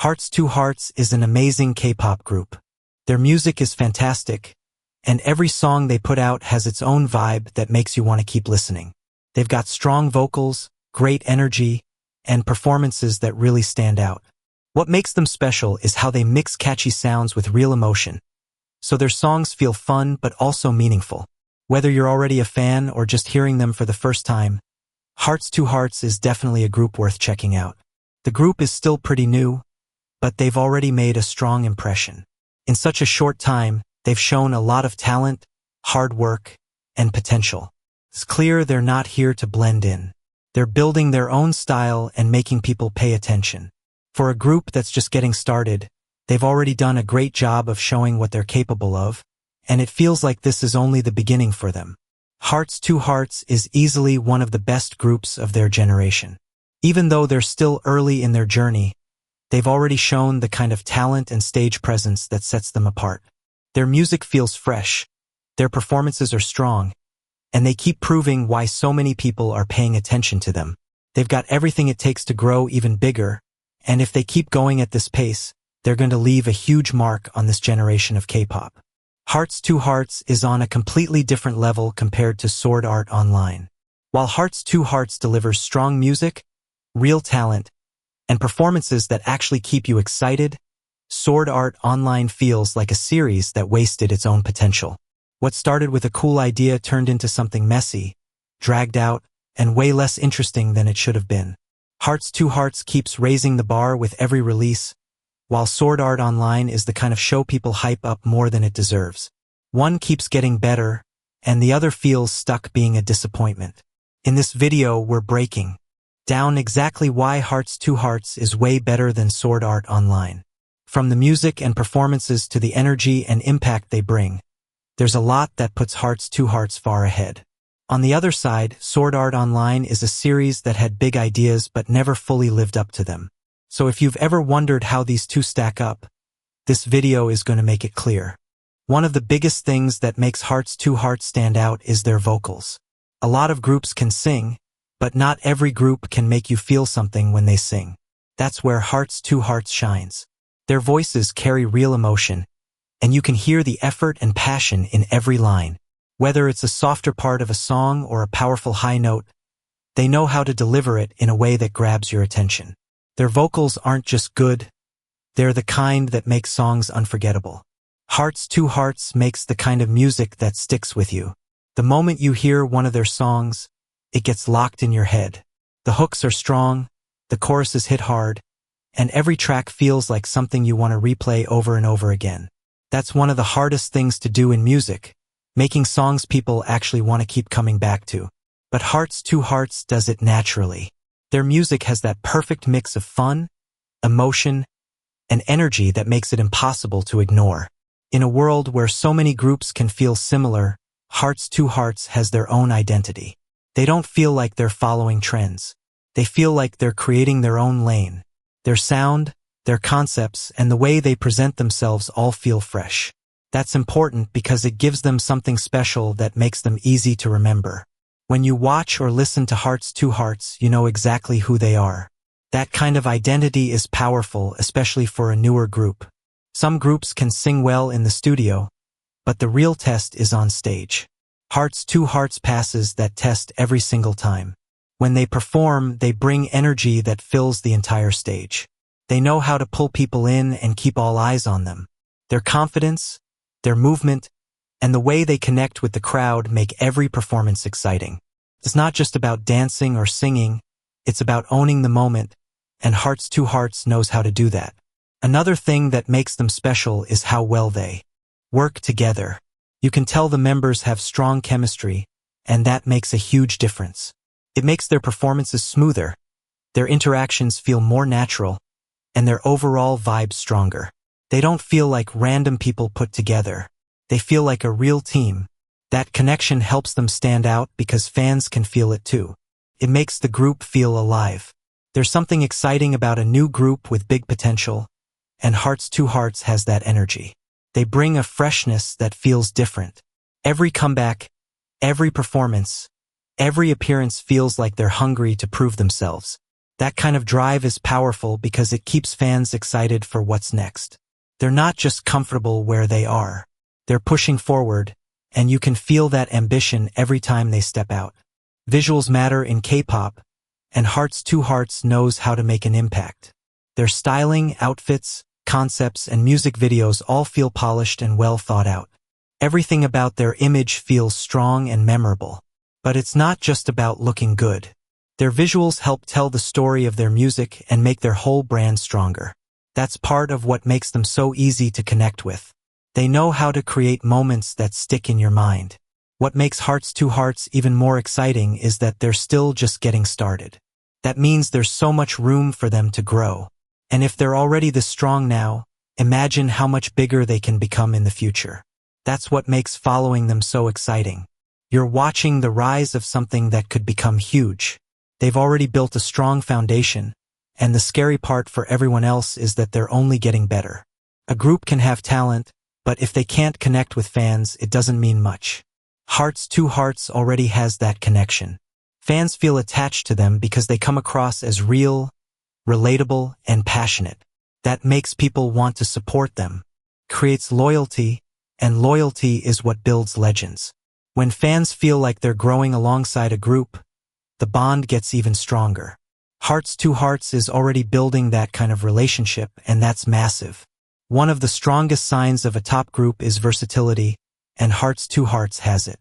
Hearts2Hearts is an amazing K-pop group. Their music is fantastic, and every song they put out has its own vibe that makes you want to keep listening. They've got strong vocals, great energy, and performances that really stand out. What makes them special is how they mix catchy sounds with real emotion, so their songs feel fun but also meaningful. Whether you're already a fan or just hearing them for the first time, Hearts2Hearts is definitely a group worth checking out. The group is still pretty new, but they've already made a strong impression. In such a short time, they've shown a lot of talent, hard work, and potential. It's clear they're not here to blend in. They're building their own style and making people pay attention. For a group that's just getting started, they've already done a great job of showing what they're capable of, and it feels like this is only the beginning for them. Hearts2Hearts is easily one of the best groups of their generation. Even though they're still early in their journey, they've already shown the kind of talent and stage presence that sets them apart. Their music feels fresh, their performances are strong, and they keep proving why so many people are paying attention to them. They've got everything it takes to grow even bigger, and if they keep going at this pace, they're going to leave a huge mark on this generation of K-pop. Hearts2Hearts is on a completely different level compared to Sword Art Online. While Hearts2Hearts delivers strong music, real talent, and performances that actually keep you excited, Sword Art Online feels like a series that wasted its own potential. What started with a cool idea turned into something messy, dragged out, and way less interesting than it should have been. Hearts2Hearts keeps raising the bar with every release, while Sword Art Online is the kind of show people hype up more than it deserves. One keeps getting better, and the other feels stuck being a disappointment. In this video, we're breaking down exactly why Hearts2Hearts is way better than Sword Art Online. From the music and performances to the energy and impact they bring, there's a lot that puts Hearts2Hearts far ahead. On the other side, Sword Art Online is a series that had big ideas but never fully lived up to them. So if you've ever wondered how these two stack up, this video is going to make it clear. One of the biggest things that makes Hearts2Hearts stand out is their vocals. A lot of groups can sing, but not every group can make you feel something when they sing. That's where Hearts2Hearts shines. Their voices carry real emotion, and you can hear the effort and passion in every line. Whether it's a softer part of a song or a powerful high note, they know how to deliver it in a way that grabs your attention. Their vocals aren't just good, they're the kind that make songs unforgettable. Hearts2Hearts makes the kind of music that sticks with you. The moment you hear one of their songs, it gets locked in your head. The hooks are strong, the choruses hit hard, and every track feels like something you want to replay over and over again. That's one of the hardest things to do in music, making songs people actually want to keep coming back to. But Hearts2Hearts does it naturally. Their music has that perfect mix of fun, emotion, and energy that makes it impossible to ignore. In a world where so many groups can feel similar, Hearts2Hearts has their own identity. They don't feel like they're following trends. They feel like they're creating their own lane. Their sound, their concepts, and the way they present themselves all feel fresh. That's important because it gives them something special that makes them easy to remember. When you watch or listen to Hearts2Hearts, you know exactly who they are. That kind of identity is powerful, especially for a newer group. Some groups can sing well in the studio, but the real test is on stage. Hearts2Hearts passes that test every single time. When they perform, they bring energy that fills the entire stage. They know how to pull people in and keep all eyes on them. Their confidence, their movement, and the way they connect with the crowd make every performance exciting. It's not just about dancing or singing, it's about owning the moment, and Hearts2Hearts knows how to do that. Another thing that makes them special is how well they work together. You can tell the members have strong chemistry, and that makes a huge difference. It makes their performances smoother, their interactions feel more natural, and their overall vibe stronger. They don't feel like random people put together. They feel like a real team. That connection helps them stand out because fans can feel it too. It makes the group feel alive. There's something exciting about a new group with big potential, and Hearts2Hearts has that energy. They bring a freshness that feels different. Every comeback, every performance, every appearance feels like they're hungry to prove themselves. That kind of drive is powerful because it keeps fans excited for what's next. They're not just comfortable where they are. They're pushing forward, and you can feel that ambition every time they step out. Visuals matter in K-pop, and Hearts2Hearts knows how to make an impact. Their styling, outfits, concepts, and music videos all feel polished and well thought out. Everything about their image feels strong and memorable. But it's not just about looking good. Their visuals help tell the story of their music and make their whole brand stronger. That's part of what makes them so easy to connect with. They know how to create moments that stick in your mind. What makes Hearts2Hearts even more exciting is that they're still just getting started. That means there's so much room for them to grow. And if they're already this strong now, imagine how much bigger they can become in the future. That's what makes following them so exciting. You're watching the rise of something that could become huge. They've already built a strong foundation, and the scary part for everyone else is that they're only getting better. A group can have talent, but if they can't connect with fans, it doesn't mean much. Hearts2Hearts already has that connection. Fans feel attached to them because they come across as real, relatable, and passionate. That makes people want to support them, creates loyalty, and loyalty is what builds legends. When fans feel like they're growing alongside a group, the bond gets even stronger. Hearts2Hearts is already building that kind of relationship, and that's massive. One of the strongest signs of a top group is versatility, and Hearts2Hearts has it.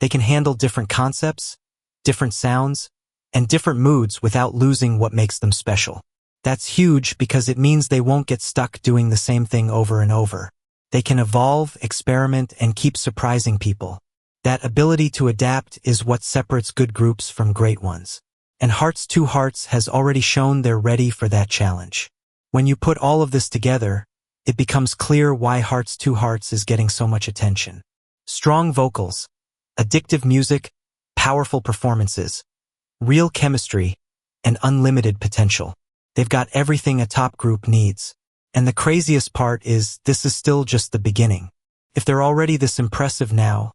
They can handle different concepts, different sounds, and different moods without losing what makes them special. That's huge because it means they won't get stuck doing the same thing over and over. They can evolve, experiment, and keep surprising people. That ability to adapt is what separates good groups from great ones. And Hearts2Hearts has already shown they're ready for that challenge. When you put all of this together, it becomes clear why Hearts2Hearts is getting so much attention. Strong vocals, addictive music, powerful performances, real chemistry, and unlimited potential. They've got everything a top group needs. And the craziest part is, this is still just the beginning. If they're already this impressive now,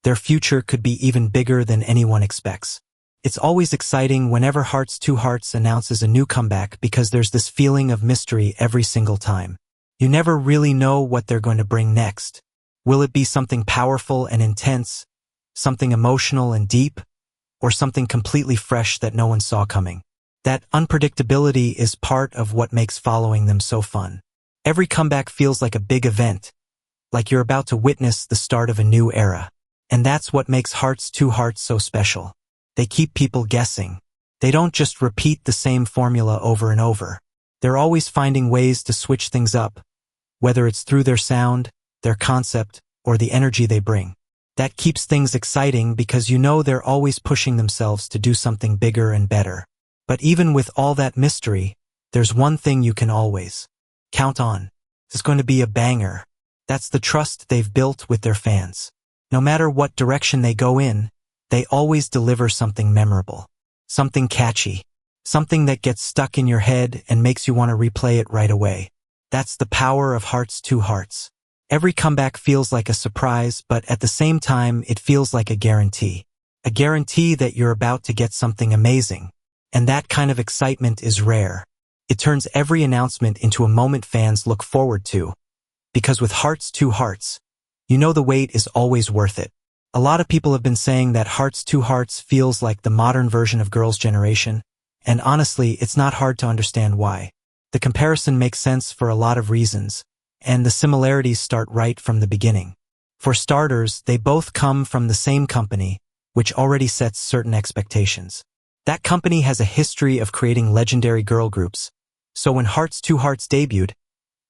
their future could be even bigger than anyone expects. It's always exciting whenever Hearts2Hearts announces a new comeback because there's this feeling of mystery every single time. You never really know what they're going to bring next. Will it be something powerful and intense, something emotional and deep, or something completely fresh that no one saw coming? That unpredictability is part of what makes following them so fun. Every comeback feels like a big event, like you're about to witness the start of a new era. And that's what makes Hearts2Hearts so special. They keep people guessing. They don't just repeat the same formula over and over. They're always finding ways to switch things up, whether it's through their sound, their concept, or the energy they bring. That keeps things exciting because you know they're always pushing themselves to do something bigger and better. But even with all that mystery, there's one thing you can always count on. It's going to be a banger. That's the trust they've built with their fans. No matter what direction they go in, they always deliver something memorable, something catchy, something that gets stuck in your head and makes you want to replay it right away. That's the power of Hearts2Hearts. Every comeback feels like a surprise, but at the same time, it feels like a guarantee. A guarantee that you're about to get something amazing. And that kind of excitement is rare. It turns every announcement into a moment fans look forward to. Because with Hearts2Hearts, you know the wait is always worth it. A lot of people have been saying that Hearts2Hearts feels like the modern version of Girls' Generation, and honestly, it's not hard to understand why. The comparison makes sense for a lot of reasons, and the similarities start right from the beginning. For starters, they both come from the same company, which already sets certain expectations. That company has a history of creating legendary girl groups, so when Hearts2Hearts debuted,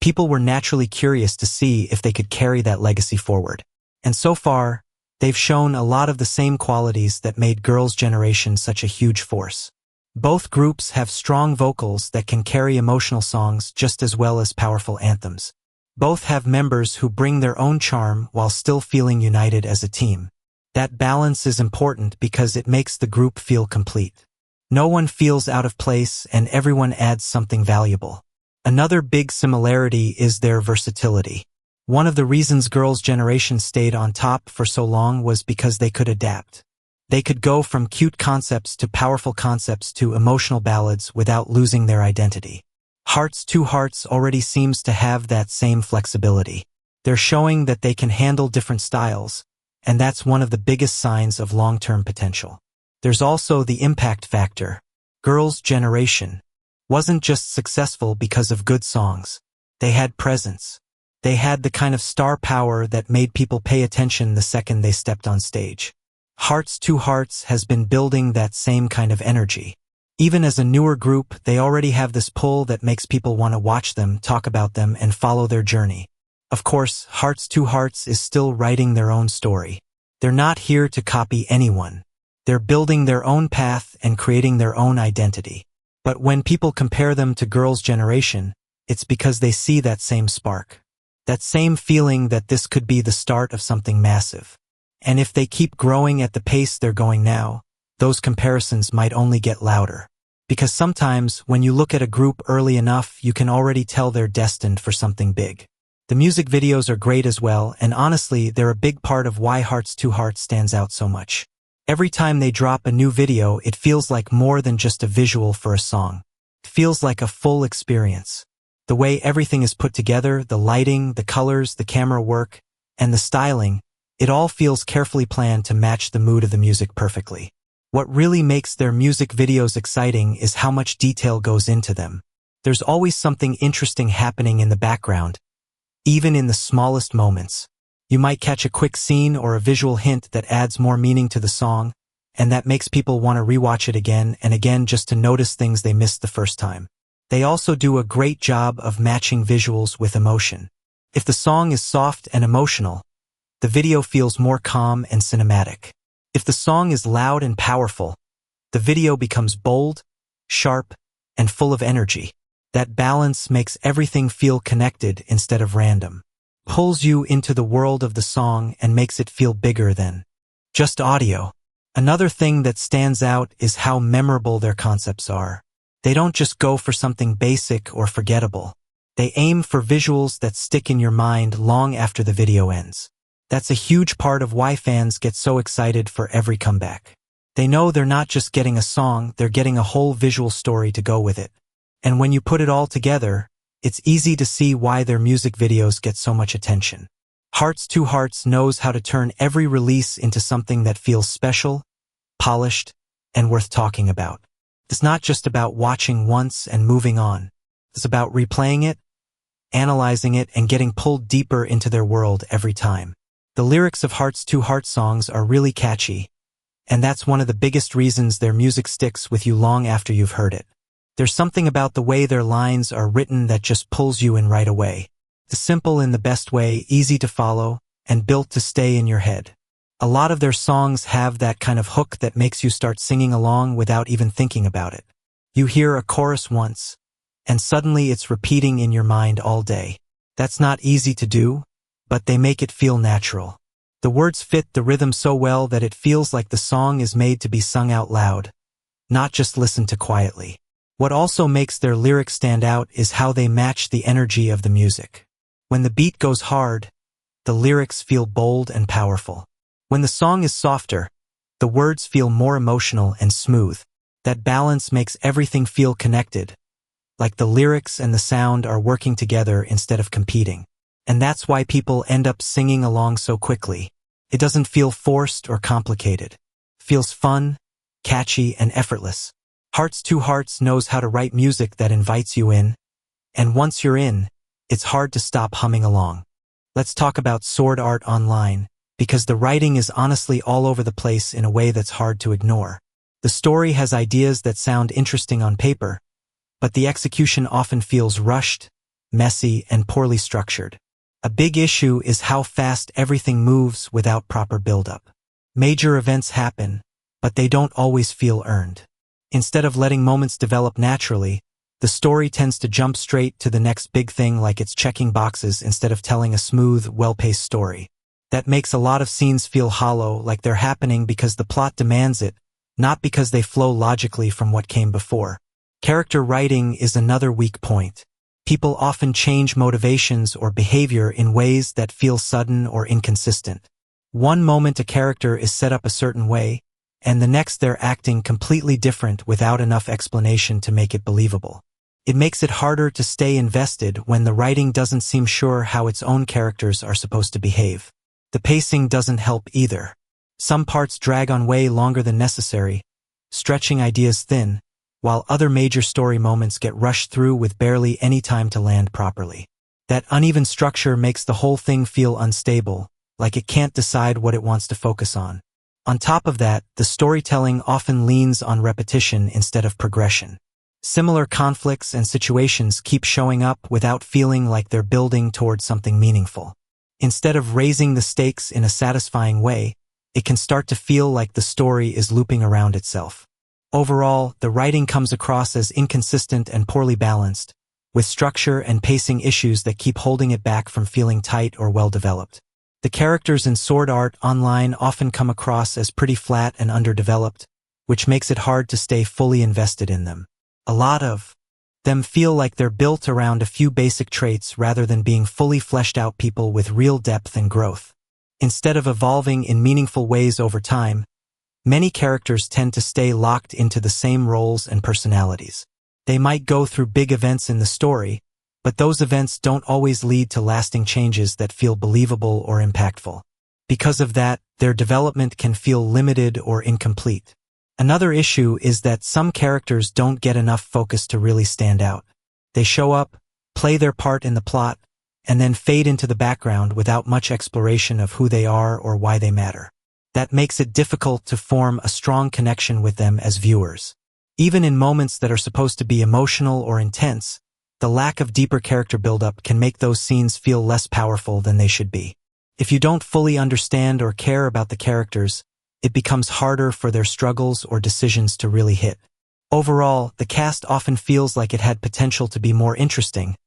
people were naturally curious to see if they could carry that legacy forward. And so far, they've shown a lot of the same qualities that made Girls' Generation such a huge force. Both groups have strong vocals that can carry emotional songs just as well as powerful anthems. Both have members who bring their own charm while still feeling united as a team. That balance is important because it makes the group feel complete. No one feels out of place and everyone adds something valuable. Another big similarity is their versatility. One of the reasons Girls' Generation stayed on top for so long was because they could adapt. They could go from cute concepts to powerful concepts to emotional ballads without losing their identity. Hearts2Hearts already seems to have that same flexibility. They're showing that they can handle different styles, and that's one of the biggest signs of long-term potential. There's also the impact factor. Girls' Generation wasn't just successful because of good songs. They had presence. They had the kind of star power that made people pay attention the second they stepped on stage. Hearts2Hearts has been building that same kind of energy. Even as a newer group, they already have this pull that makes people want to watch them, talk about them, and follow their journey. Of course, Hearts2Hearts is still writing their own story. They're not here to copy anyone. They're building their own path and creating their own identity. But when people compare them to Girls' Generation, it's because they see that same spark. That same feeling that this could be the start of something massive. And if they keep growing at the pace they're going now, those comparisons might only get louder. Because sometimes, when you look at a group early enough, you can already tell they're destined for something big. The music videos are great as well, and honestly, they're a big part of why Hearts2Hearts stands out so much. Every time they drop a new video, it feels like more than just a visual for a song. It feels like a full experience. The way everything is put together, the lighting, the colors, the camera work, and the styling, it all feels carefully planned to match the mood of the music perfectly. What really makes their music videos exciting is how much detail goes into them. There's always something interesting happening in the background, even in the smallest moments. You might catch a quick scene or a visual hint that adds more meaning to the song, and that makes people want to rewatch it again and again just to notice things they missed the first time. They also do a great job of matching visuals with emotion. If the song is soft and emotional, the video feels more calm and cinematic. If the song is loud and powerful, the video becomes bold, sharp, and full of energy. That balance makes everything feel connected instead of random. Pulls you into the world of the song and makes it feel bigger than just audio. Another thing that stands out is how memorable their concepts are. They don't just go for something basic or forgettable. They aim for visuals that stick in your mind long after the video ends. That's a huge part of why fans get so excited for every comeback. They know they're not just getting a song, they're getting a whole visual story to go with it. And when you put it all together, it's easy to see why their music videos get so much attention. Hearts2Hearts knows how to turn every release into something that feels special, polished, and worth talking about. It's not just about watching once and moving on. It's about replaying it, analyzing it, and getting pulled deeper into their world every time. The lyrics of Hearts2Hearts songs are really catchy, and that's one of the biggest reasons their music sticks with you long after you've heard it. There's something about the way their lines are written that just pulls you in right away. It's simple in the best way, easy to follow, and built to stay in your head. A lot of their songs have that kind of hook that makes you start singing along without even thinking about it. You hear a chorus once, and suddenly it's repeating in your mind all day. That's not easy to do, but they make it feel natural. The words fit the rhythm so well that it feels like the song is made to be sung out loud, not just listened to quietly. What also makes their lyrics stand out is how they match the energy of the music. When the beat goes hard, the lyrics feel bold and powerful. When the song is softer, the words feel more emotional and smooth. That balance makes everything feel connected, like the lyrics and the sound are working together instead of competing. And that's why people end up singing along so quickly. It doesn't feel forced or complicated. It feels fun, catchy, and effortless. Hearts2Hearts knows how to write music that invites you in, and once you're in, it's hard to stop humming along. Let's talk about Sword Art Online, because the writing is honestly all over the place in a way that's hard to ignore. The story has ideas that sound interesting on paper, but the execution often feels rushed, messy, and poorly structured. A big issue is how fast everything moves without proper build-up. Major events happen, but they don't always feel earned. Instead of letting moments develop naturally, the story tends to jump straight to the next big thing like it's checking boxes instead of telling a smooth, well-paced story. That makes a lot of scenes feel hollow, like they're happening because the plot demands it, not because they flow logically from what came before. Character writing is another weak point. People often change motivations or behavior in ways that feel sudden or inconsistent. One moment a character is set up a certain way, and the next they're acting completely different without enough explanation to make it believable. It makes it harder to stay invested when the writing doesn't seem sure how its own characters are supposed to behave. The pacing doesn't help either. Some parts drag on way longer than necessary, stretching ideas thin, while other major story moments get rushed through with barely any time to land properly. That uneven structure makes the whole thing feel unstable, like it can't decide what it wants to focus on. On top of that, the storytelling often leans on repetition instead of progression. Similar conflicts and situations keep showing up without feeling like they're building towards something meaningful. Instead of raising the stakes in a satisfying way, it can start to feel like the story is looping around itself. Overall, the writing comes across as inconsistent and poorly balanced, with structure and pacing issues that keep holding it back from feeling tight or well-developed. The characters in Sword Art Online often come across as pretty flat and underdeveloped, which makes it hard to stay fully invested in them. A lot of them feel like they're built around a few basic traits rather than being fully fleshed out people with real depth and growth. Instead of evolving in meaningful ways over time, many characters tend to stay locked into the same roles and personalities. They might go through big events in the story, but those events don't always lead to lasting changes that feel believable or impactful. Because of that, their development can feel limited or incomplete. Another issue is that some characters don't get enough focus to really stand out. They show up, play their part in the plot, and then fade into the background without much exploration of who they are or why they matter. That makes it difficult to form a strong connection with them as viewers. Even in moments that are supposed to be emotional or intense, the lack of deeper character buildup can make those scenes feel less powerful than they should be. If you don't fully understand or care about the characters, it becomes harder for their struggles or decisions to really hit. Overall, the cast often feels like it had potential to be more interesting,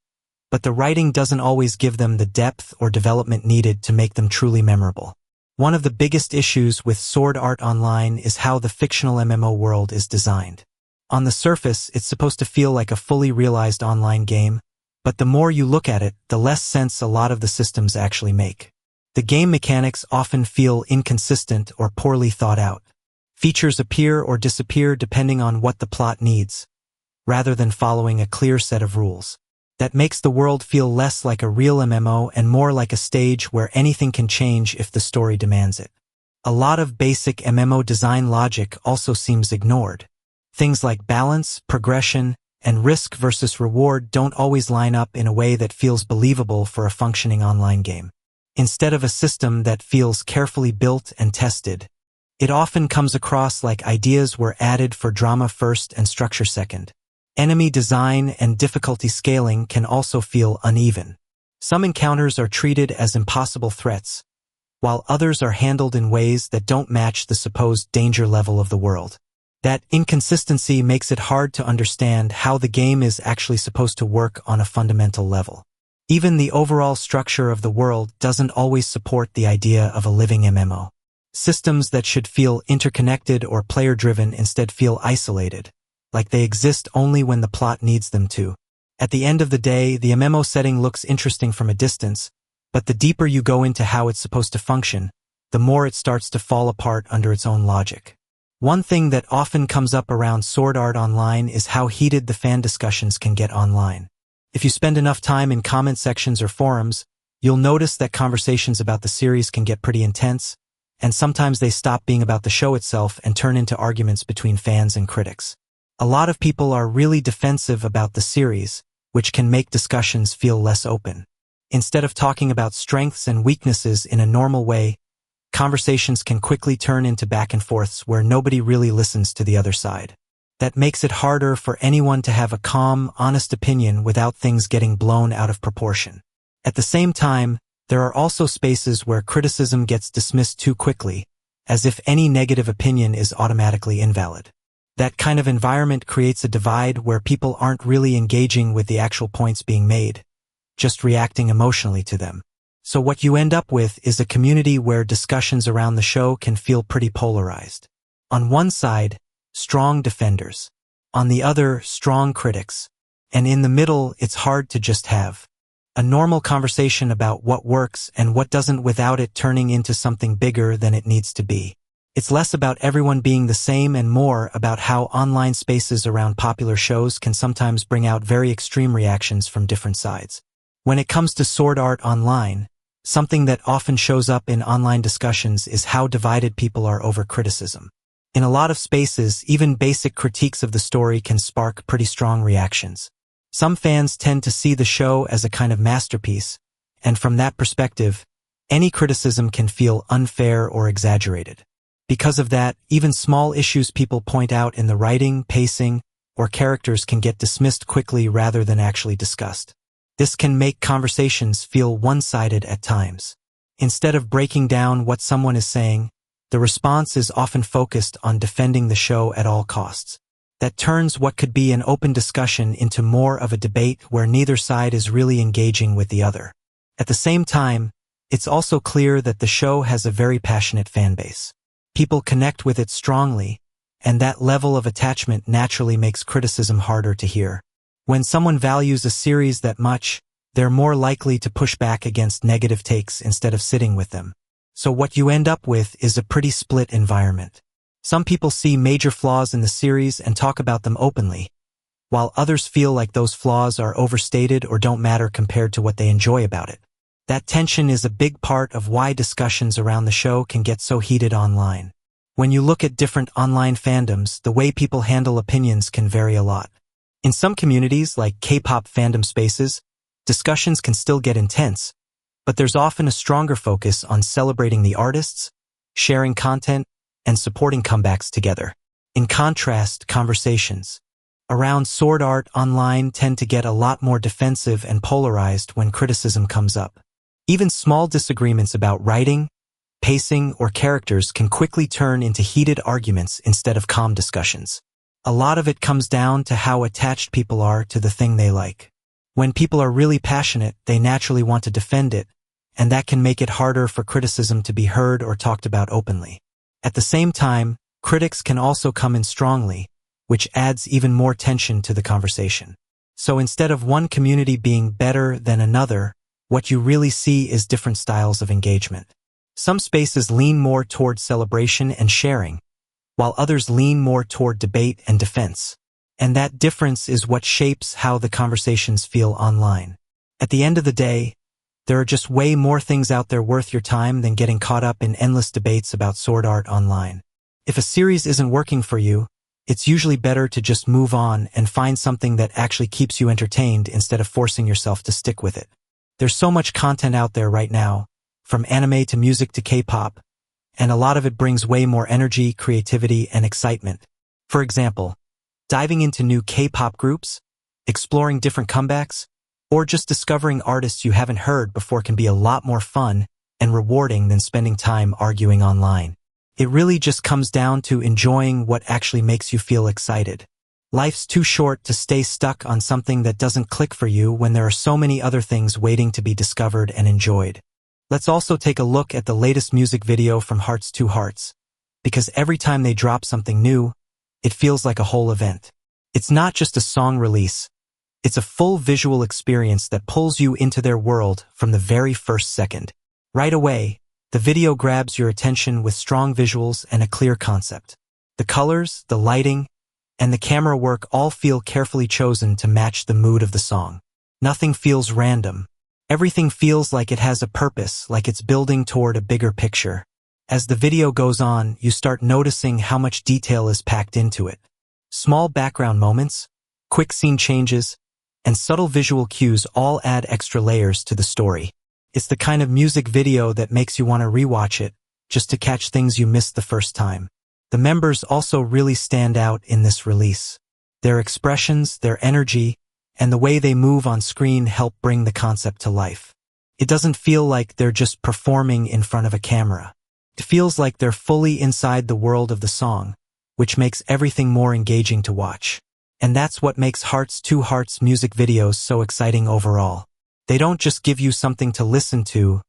but the writing doesn't always give them the depth or development needed to make them truly memorable. One of the biggest issues with Sword Art Online is how the fictional MMO world is designed. On the surface, it's supposed to feel like a fully realized online game, but the more you look at it, the less sense a lot of the systems actually make. The game mechanics often feel inconsistent or poorly thought out. Features appear or disappear depending on what the plot needs, rather than following a clear set of rules. That makes the world feel less like a real MMO and more like a stage where anything can change if the story demands it. A lot of basic MMO design logic also seems ignored. Things like balance, progression, and risk versus reward don't always line up in a way that feels believable for a functioning online game. Instead of a system that feels carefully built and tested, it often comes across like ideas were added for drama first and structure second. Enemy design and difficulty scaling can also feel uneven. Some encounters are treated as impossible threats, while others are handled in ways that don't match the supposed danger level of the world. That inconsistency makes it hard to understand how the game is actually supposed to work on a fundamental level. Even the overall structure of the world doesn't always support the idea of a living MMO. Systems that should feel interconnected or player-driven instead feel isolated, like they exist only when the plot needs them to. At the end of the day, the MMO setting looks interesting from a distance, but the deeper you go into how it's supposed to function, the more it starts to fall apart under its own logic. One thing that often comes up around Sword Art Online is how heated the fan discussions can get online. If you spend enough time in comment sections or forums, you'll notice that conversations about the series can get pretty intense, and sometimes they stop being about the show itself and turn into arguments between fans and critics. A lot of people are really defensive about the series, which can make discussions feel less open. Instead of talking about strengths and weaknesses in a normal way, conversations can quickly turn into back and forths where nobody really listens to the other side. That makes it harder for anyone to have a calm, honest opinion without things getting blown out of proportion. At the same time, there are also spaces where criticism gets dismissed too quickly, as if any negative opinion is automatically invalid. That kind of environment creates a divide where people aren't really engaging with the actual points being made, just reacting emotionally to them. So what you end up with is a community where discussions around the show can feel pretty polarized. On one side, strong defenders. On the other, strong critics. And in the middle, it's hard to just have a normal conversation about what works and what doesn't without it turning into something bigger than it needs to be. It's less about everyone being the same and more about how online spaces around popular shows can sometimes bring out very extreme reactions from different sides. When it comes to Sword Art Online, something that often shows up in online discussions is how divided people are over criticism. In a lot of spaces, even basic critiques of the story can spark pretty strong reactions. Some fans tend to see the show as a kind of masterpiece, and from that perspective, any criticism can feel unfair or exaggerated. Because of that, even small issues people point out in the writing, pacing, or characters can get dismissed quickly rather than actually discussed. This can make conversations feel one-sided at times. Instead of breaking down what someone is saying, the response is often focused on defending the show at all costs. That turns what could be an open discussion into more of a debate where neither side is really engaging with the other. At the same time, it's also clear that the show has a very passionate fan base. People connect with it strongly, and that level of attachment naturally makes criticism harder to hear. When someone values a series that much, they're more likely to push back against negative takes instead of sitting with them. So what you end up with is a pretty split environment. Some people see major flaws in the series and talk about them openly, while others feel like those flaws are overstated or don't matter compared to what they enjoy about it. That tension is a big part of why discussions around the show can get so heated online. When you look at different online fandoms, the way people handle opinions can vary a lot. In some communities, like K-pop fandom spaces, discussions can still get intense, but there's often a stronger focus on celebrating the artists, sharing content, and supporting comebacks together. In contrast, conversations around Sword Art Online tend to get a lot more defensive and polarized when criticism comes up. Even small disagreements about writing, pacing, or characters can quickly turn into heated arguments instead of calm discussions. A lot of it comes down to how attached people are to the thing they like. When people are really passionate, they naturally want to defend it, and that can make it harder for criticism to be heard or talked about openly. At the same time, critics can also come in strongly, which adds even more tension to the conversation. So instead of one community being better than another, what you really see is different styles of engagement. Some spaces lean more toward celebration and sharing, while others lean more toward debate and defense. And that difference is what shapes how the conversations feel online. At the end of the day, there are just way more things out there worth your time than getting caught up in endless debates about Sword Art Online. If a series isn't working for you, it's usually better to just move on and find something that actually keeps you entertained instead of forcing yourself to stick with it. There's so much content out there right now, from anime to music to K-pop, and a lot of it brings way more energy, creativity, and excitement. For example, diving into new K-pop groups, exploring different comebacks, or just discovering artists you haven't heard before can be a lot more fun and rewarding than spending time arguing online. It really just comes down to enjoying what actually makes you feel excited. Life's too short to stay stuck on something that doesn't click for you when there are so many other things waiting to be discovered and enjoyed. Let's also take a look at the latest music video from Hearts2Hearts, because every time they drop something new, it feels like a whole event. It's not just a song release, it's a full visual experience that pulls you into their world from the very first second. Right away, the video grabs your attention with strong visuals and a clear concept. The colors, the lighting, and the camera work all feel carefully chosen to match the mood of the song. Nothing feels random. Everything feels like it has a purpose, like it's building toward a bigger picture. As the video goes on, you start noticing how much detail is packed into it. Small background moments, quick scene changes, and subtle visual cues all add extra layers to the story. It's the kind of music video that makes you want to rewatch it, just to catch things you missed the first time. The members also really stand out in this release. Their expressions, their energy, and the way they move on screen help bring the concept to life. It doesn't feel like they're just performing in front of a camera. It feels like they're fully inside the world of the song, which makes everything more engaging to watch. And that's what makes Hearts2Hearts music videos so exciting overall. They don't just give you something to listen to,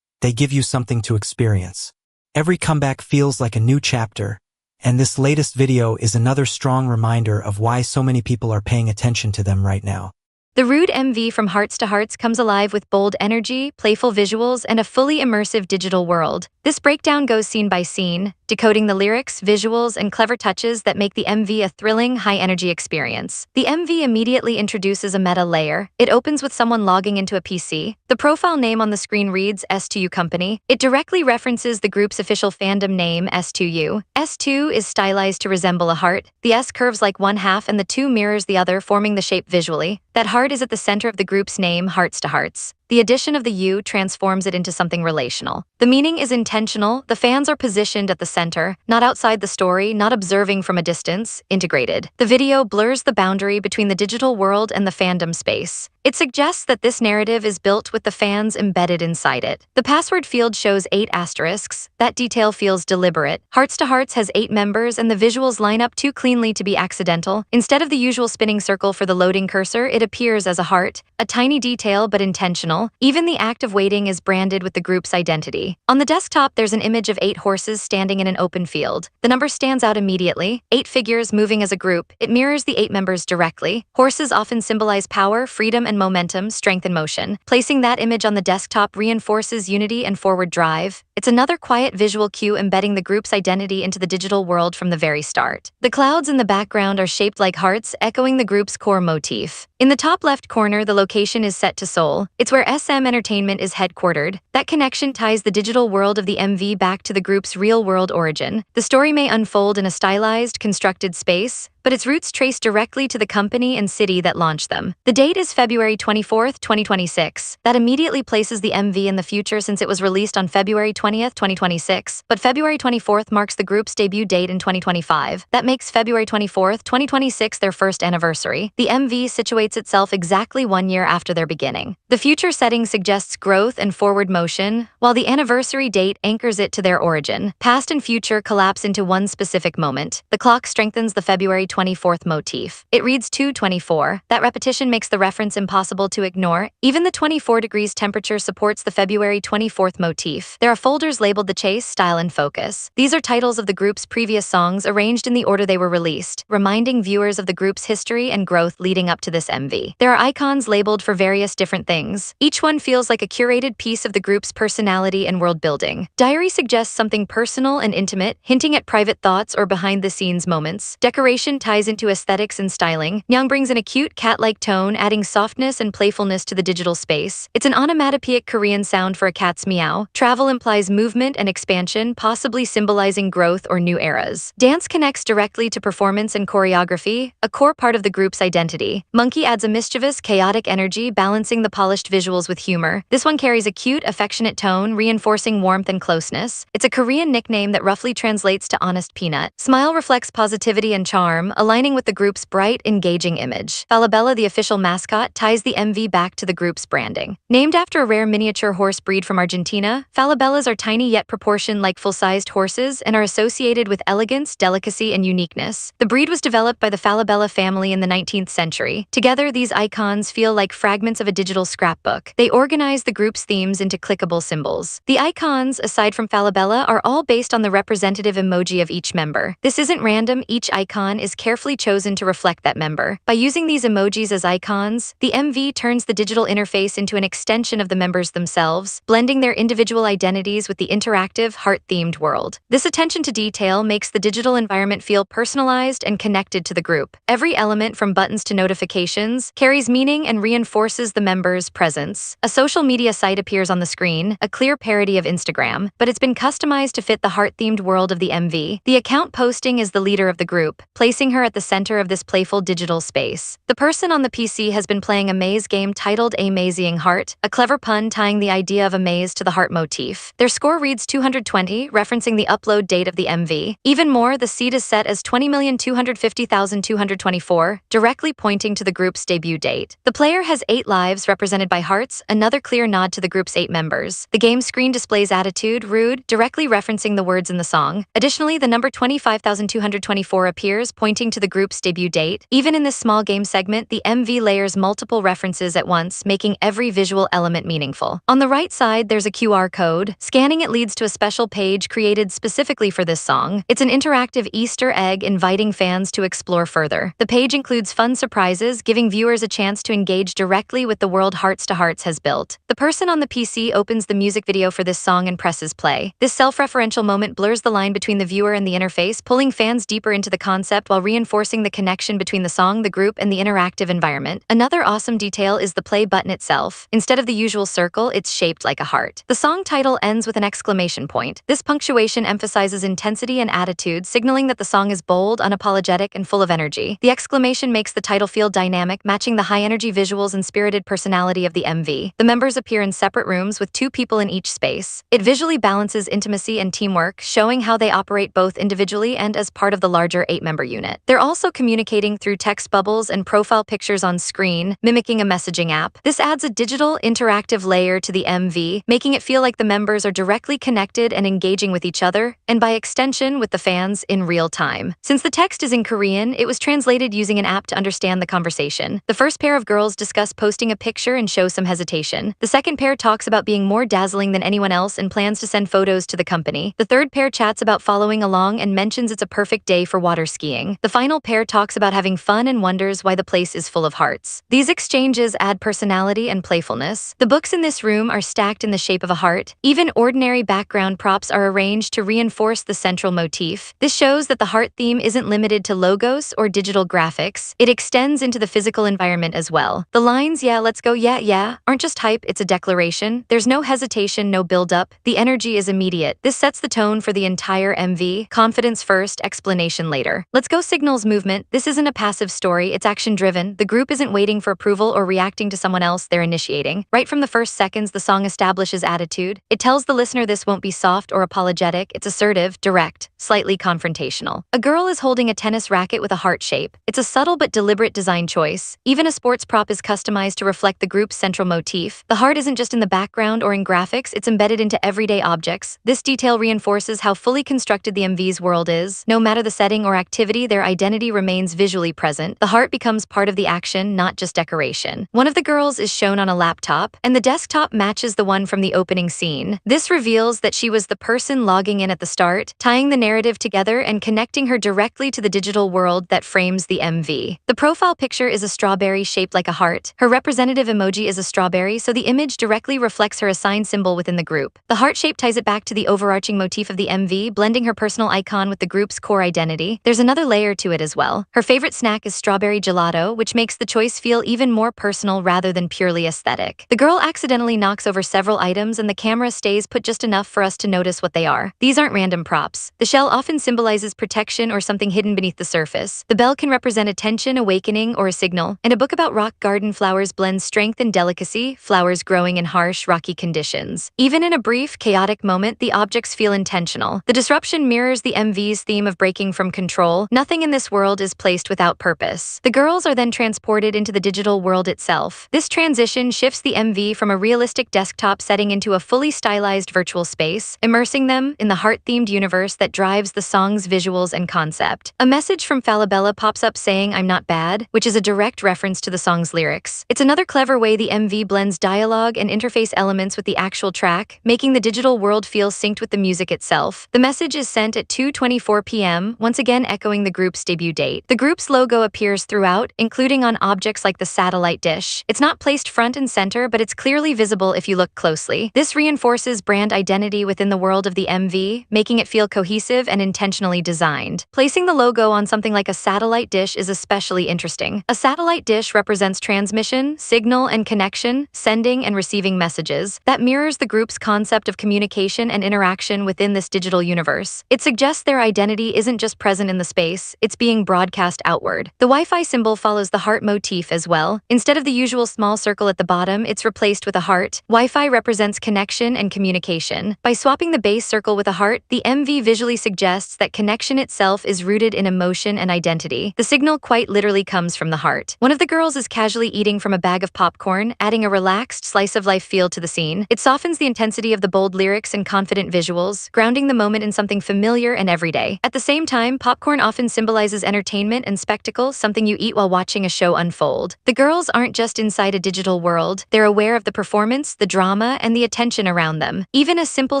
they give you something to experience. Every comeback feels like a new chapter, and this latest video is another strong reminder of why so many people are paying attention to them right now. The Rude MV from Hearts2Hearts comes alive with bold energy, playful visuals, and a fully immersive digital world. This breakdown goes scene by scene, decoding the lyrics, visuals, and clever touches that make the MV a thrilling, high-energy experience. The MV immediately introduces a meta layer. It opens with someone logging into a PC. The profile name on the screen reads S2U Company. It directly references the group's official fandom name, S2U. S2 is stylized to resemble a heart. The S curves like one half and the 2 mirrors the other, forming the shape visually. That heart is at the center of the group's name, Hearts2Hearts. The addition of the U transforms it into something relational. The meaning is intentional. The fans are positioned at the center, not outside the story, not observing from a distance, integrated. The video blurs the boundary between the digital world and the fandom space. It suggests that this narrative is built with the fans embedded inside it. The password field shows 8 asterisks. That detail feels deliberate. Hearts2Hearts has 8 members, and the visuals line up too cleanly to be accidental. Instead of the usual spinning circle for the loading cursor, it appears as a heart, a tiny detail but intentional. Even the act of waiting is branded with the group's identity. On the desktop, there's an image of 8 horses standing in an open field. The number stands out immediately. 8 figures moving as a group. It mirrors the 8 members directly. Horses often symbolize power, freedom, and momentum, strength and motion. Placing that image on the desktop reinforces unity and forward drive. It's another quiet visual cue embedding the group's identity into the digital world from the very start. The clouds in the background are shaped like hearts, echoing the group's core motif. In the top left corner, the location is set to Seoul. It's where SM Entertainment is headquartered. That connection ties the digital world of the MV back to the group's real-world origin. The story may unfold in a stylized, constructed space, but its roots trace directly to the company and city that launched them. The date is February 24th, 2026. That immediately places the MV in the future since it was released on February 20th, 2026, but February 24th marks the group's debut date in 2025. That makes February 24th, 2026 their first anniversary. The MV situates itself exactly 1 year after their beginning. The future setting suggests growth and forward motion, while the anniversary date anchors it to their origin. Past and future collapse into one specific moment. The clock strengthens the February 24th motif. It reads 2:24. That repetition makes the reference impossible to ignore. Even the 24 degrees temperature supports the February 24th motif. There are folders labeled The Chase, Style, and Focus. These are titles of the group's previous songs arranged in the order they were released, reminding viewers of the group's history and growth leading up to this MV. There are icons labeled for various different things. Each one feels like a curated piece of the group's personality and world building. Diary suggests something personal and intimate, hinting at private thoughts or behind-the-scenes moments. Decoration ties into aesthetics and styling. Nyang brings an acute cat-like tone, adding softness and playfulness to the digital space. It's an onomatopoeic Korean sound for a cat's meow. Travel implies movement and expansion, possibly symbolizing growth or new eras. Dance connects directly to performance and choreography, a core part of the group's identity. Monkey adds a mischievous, chaotic energy, balancing the polished visuals with humor. This one carries a cute, affectionate tone, reinforcing warmth and closeness. It's a Korean nickname that roughly translates to honest peanut. Smile reflects positivity and charm, aligning with the group's bright, engaging image. Falabella, the official mascot, ties the MV back to the group's branding. Named after a rare miniature horse breed from Argentina, Falabellas are tiny yet proportioned like full-sized horses and are associated with elegance, delicacy, and uniqueness. The breed was developed by the Falabella family in the 19th century. Together, these icons feel like fragments of a digital scrapbook. They organize the group's themes into clickable symbols. The icons, aside from Falabella, are all based on the representative emoji of each member. This isn't random. Each icon is carefully chosen to reflect that member. By using these emojis as icons, the MV turns the digital interface into an extension of the members themselves, blending their individual identities with the interactive, heart-themed world. This attention to detail makes the digital environment feel personalized and connected to the group. Every element, from buttons to notifications, carries meaning and reinforces the members' presence. A social media site appears on the screen, a clear parody of Instagram, but it's been customized to fit the heart-themed world of the MV. The account posting is the leader of the group, placing her at the center of this playful digital space. The person on the PC has been playing a maze game titled A Mazing Heart, a clever pun tying the idea of a maze to the heart motif. Their score reads 220, referencing the upload date of the MV. Even more, the seed is set as 20,250,224, directly pointing to the group's debut date. The player has 8 lives represented by hearts, another clear nod to the group's 8 members. The game screen displays attitude, rude, directly referencing the words in the song. Additionally, the number 25,224 appears, pointing pointing to the group's debut date. Even in this small game segment, the MV layers multiple references at once, making every visual element meaningful. On the right side, there's a QR code. Scanning it leads to a special page created specifically for this song. It's an interactive Easter egg inviting fans to explore further. The page includes fun surprises, giving viewers a chance to engage directly with the world Hearts2Hearts has built. The person on the PC opens the music video for this song and presses play. This self-referential moment blurs the line between the viewer and the interface, pulling fans deeper into the concept while reinforcing the connection between the song, the group, and the interactive environment. Another awesome detail is the play button itself. Instead of the usual circle, it's shaped like a heart. The song title ends with an exclamation point. This punctuation emphasizes intensity and attitude, signaling that the song is bold, unapologetic, and full of energy. The exclamation makes the title feel dynamic, matching the high-energy visuals and spirited personality of the MV. The members appear in separate rooms with 2 people in each space. It visually balances intimacy and teamwork, showing how they operate both individually and as part of the larger 8-member unit. They're also communicating through text bubbles and profile pictures on screen, mimicking a messaging app. This adds a digital, interactive layer to the MV, making it feel like the members are directly connected and engaging with each other, and by extension, with the fans in real time. Since the text is in Korean, it was translated using an app to understand the conversation. The first pair of girls discuss posting a picture and show some hesitation. The second pair talks about being more dazzling than anyone else and plans to send photos to the company. The third pair chats about following along and mentions it's a perfect day for water skiing. The final pair talks about having fun and wonders why the place is full of hearts. These exchanges add personality and playfulness. The books in this room are stacked in the shape of a heart. Even ordinary background props are arranged to reinforce the central motif. This shows that the heart theme isn't limited to logos or digital graphics. It extends into the physical environment as well. The lines, "Yeah, let's go, yeah, yeah," aren't just hype, it's a declaration. There's no hesitation, no build-up. The energy is immediate. This sets the tone for the entire MV. Confidence first, explanation later. Let's Go signals movement. This isn't a passive story, it's action-driven. The group isn't waiting for approval or reacting to someone else, they're initiating. Right from the first seconds, the song establishes attitude. It tells the listener this won't be soft or apologetic, it's assertive, direct, slightly confrontational. A girl is holding a tennis racket with a heart shape. It's a subtle but deliberate design choice. Even a sports prop is customized to reflect the group's central motif. The heart isn't just in the background or in graphics, it's embedded into everyday objects. This detail reinforces how fully constructed the MV's world is. No matter the setting or activity, their identity remains visually present. The heart becomes part of the action, not just decoration. One of the girls is shown on a laptop, and the desktop matches the one from the opening scene. This reveals that she was the person logging in at the start, tying the narrative together and connecting her directly to the digital world that frames the MV. The profile picture is a strawberry shaped like a heart. Her representative emoji is a strawberry, so the image directly reflects her assigned symbol within the group. The heart shape ties it back to the overarching motif of the MV, blending her personal icon with the group's core identity. There's another layer to it as well. Her favorite snack is strawberry gelato, which makes the choice feel even more personal rather than purely aesthetic. The girl accidentally knocks over several items and the camera stays put just enough for us to notice what they are. These aren't random props. The shell often symbolizes protection or something hidden beneath the surface. The bell can represent attention, awakening, or a signal. And a book about rock garden flowers blends strength and delicacy, flowers growing in harsh, rocky conditions. Even in a brief, chaotic moment, the objects feel intentional. The disruption mirrors the MV's theme of breaking from control. Nothing in this world is placed without purpose. The girls are then transported into the digital world itself. This transition shifts the MV from a realistic desktop setting into a fully stylized virtual space, immersing them in the heart-themed universe that drives the song's visuals and concept. A message from Falabella pops up saying, "I'm not bad," which is a direct reference to the song's lyrics. It's another clever way the MV blends dialogue and interface elements with the actual track, making the digital world feel synced with the music itself. The message is sent at 2:24 p.m., once again echoing the group's debut date. The group's logo appears throughout, including on objects like the satellite dish. It's not placed front and center, but it's clearly visible if you look closely. This reinforces brand identity within the world of the MV, making it feel cohesive and intentionally designed. Placing the logo on something like a satellite dish is especially interesting. A satellite dish represents transmission, signal, and connection, sending and receiving messages. That mirrors the group's concept of communication and interaction within this digital universe. It suggests their identity isn't just present in the space, it's being broadcast outward. The Wi-Fi symbol follows the heart motif as well. Instead of the usual small circle at the bottom, it's replaced with a heart. Wi-Fi represents connection and communication. By swapping the base circle with a heart, the MV visually suggests that connection itself is rooted in emotion and identity. The signal quite literally comes from the heart. One of the girls is casually eating from a bag of popcorn, adding a relaxed, slice-of-life feel to the scene. It softens the intensity of the bold lyrics and confident visuals, grounding the moment in something familiar and everyday. At the same time, popcorn often symbolizes symbolizes entertainment and spectacle, something you eat while watching a show unfold. The girls aren't just inside a digital world, they're aware of the performance, the drama, and the attention around them. Even a simple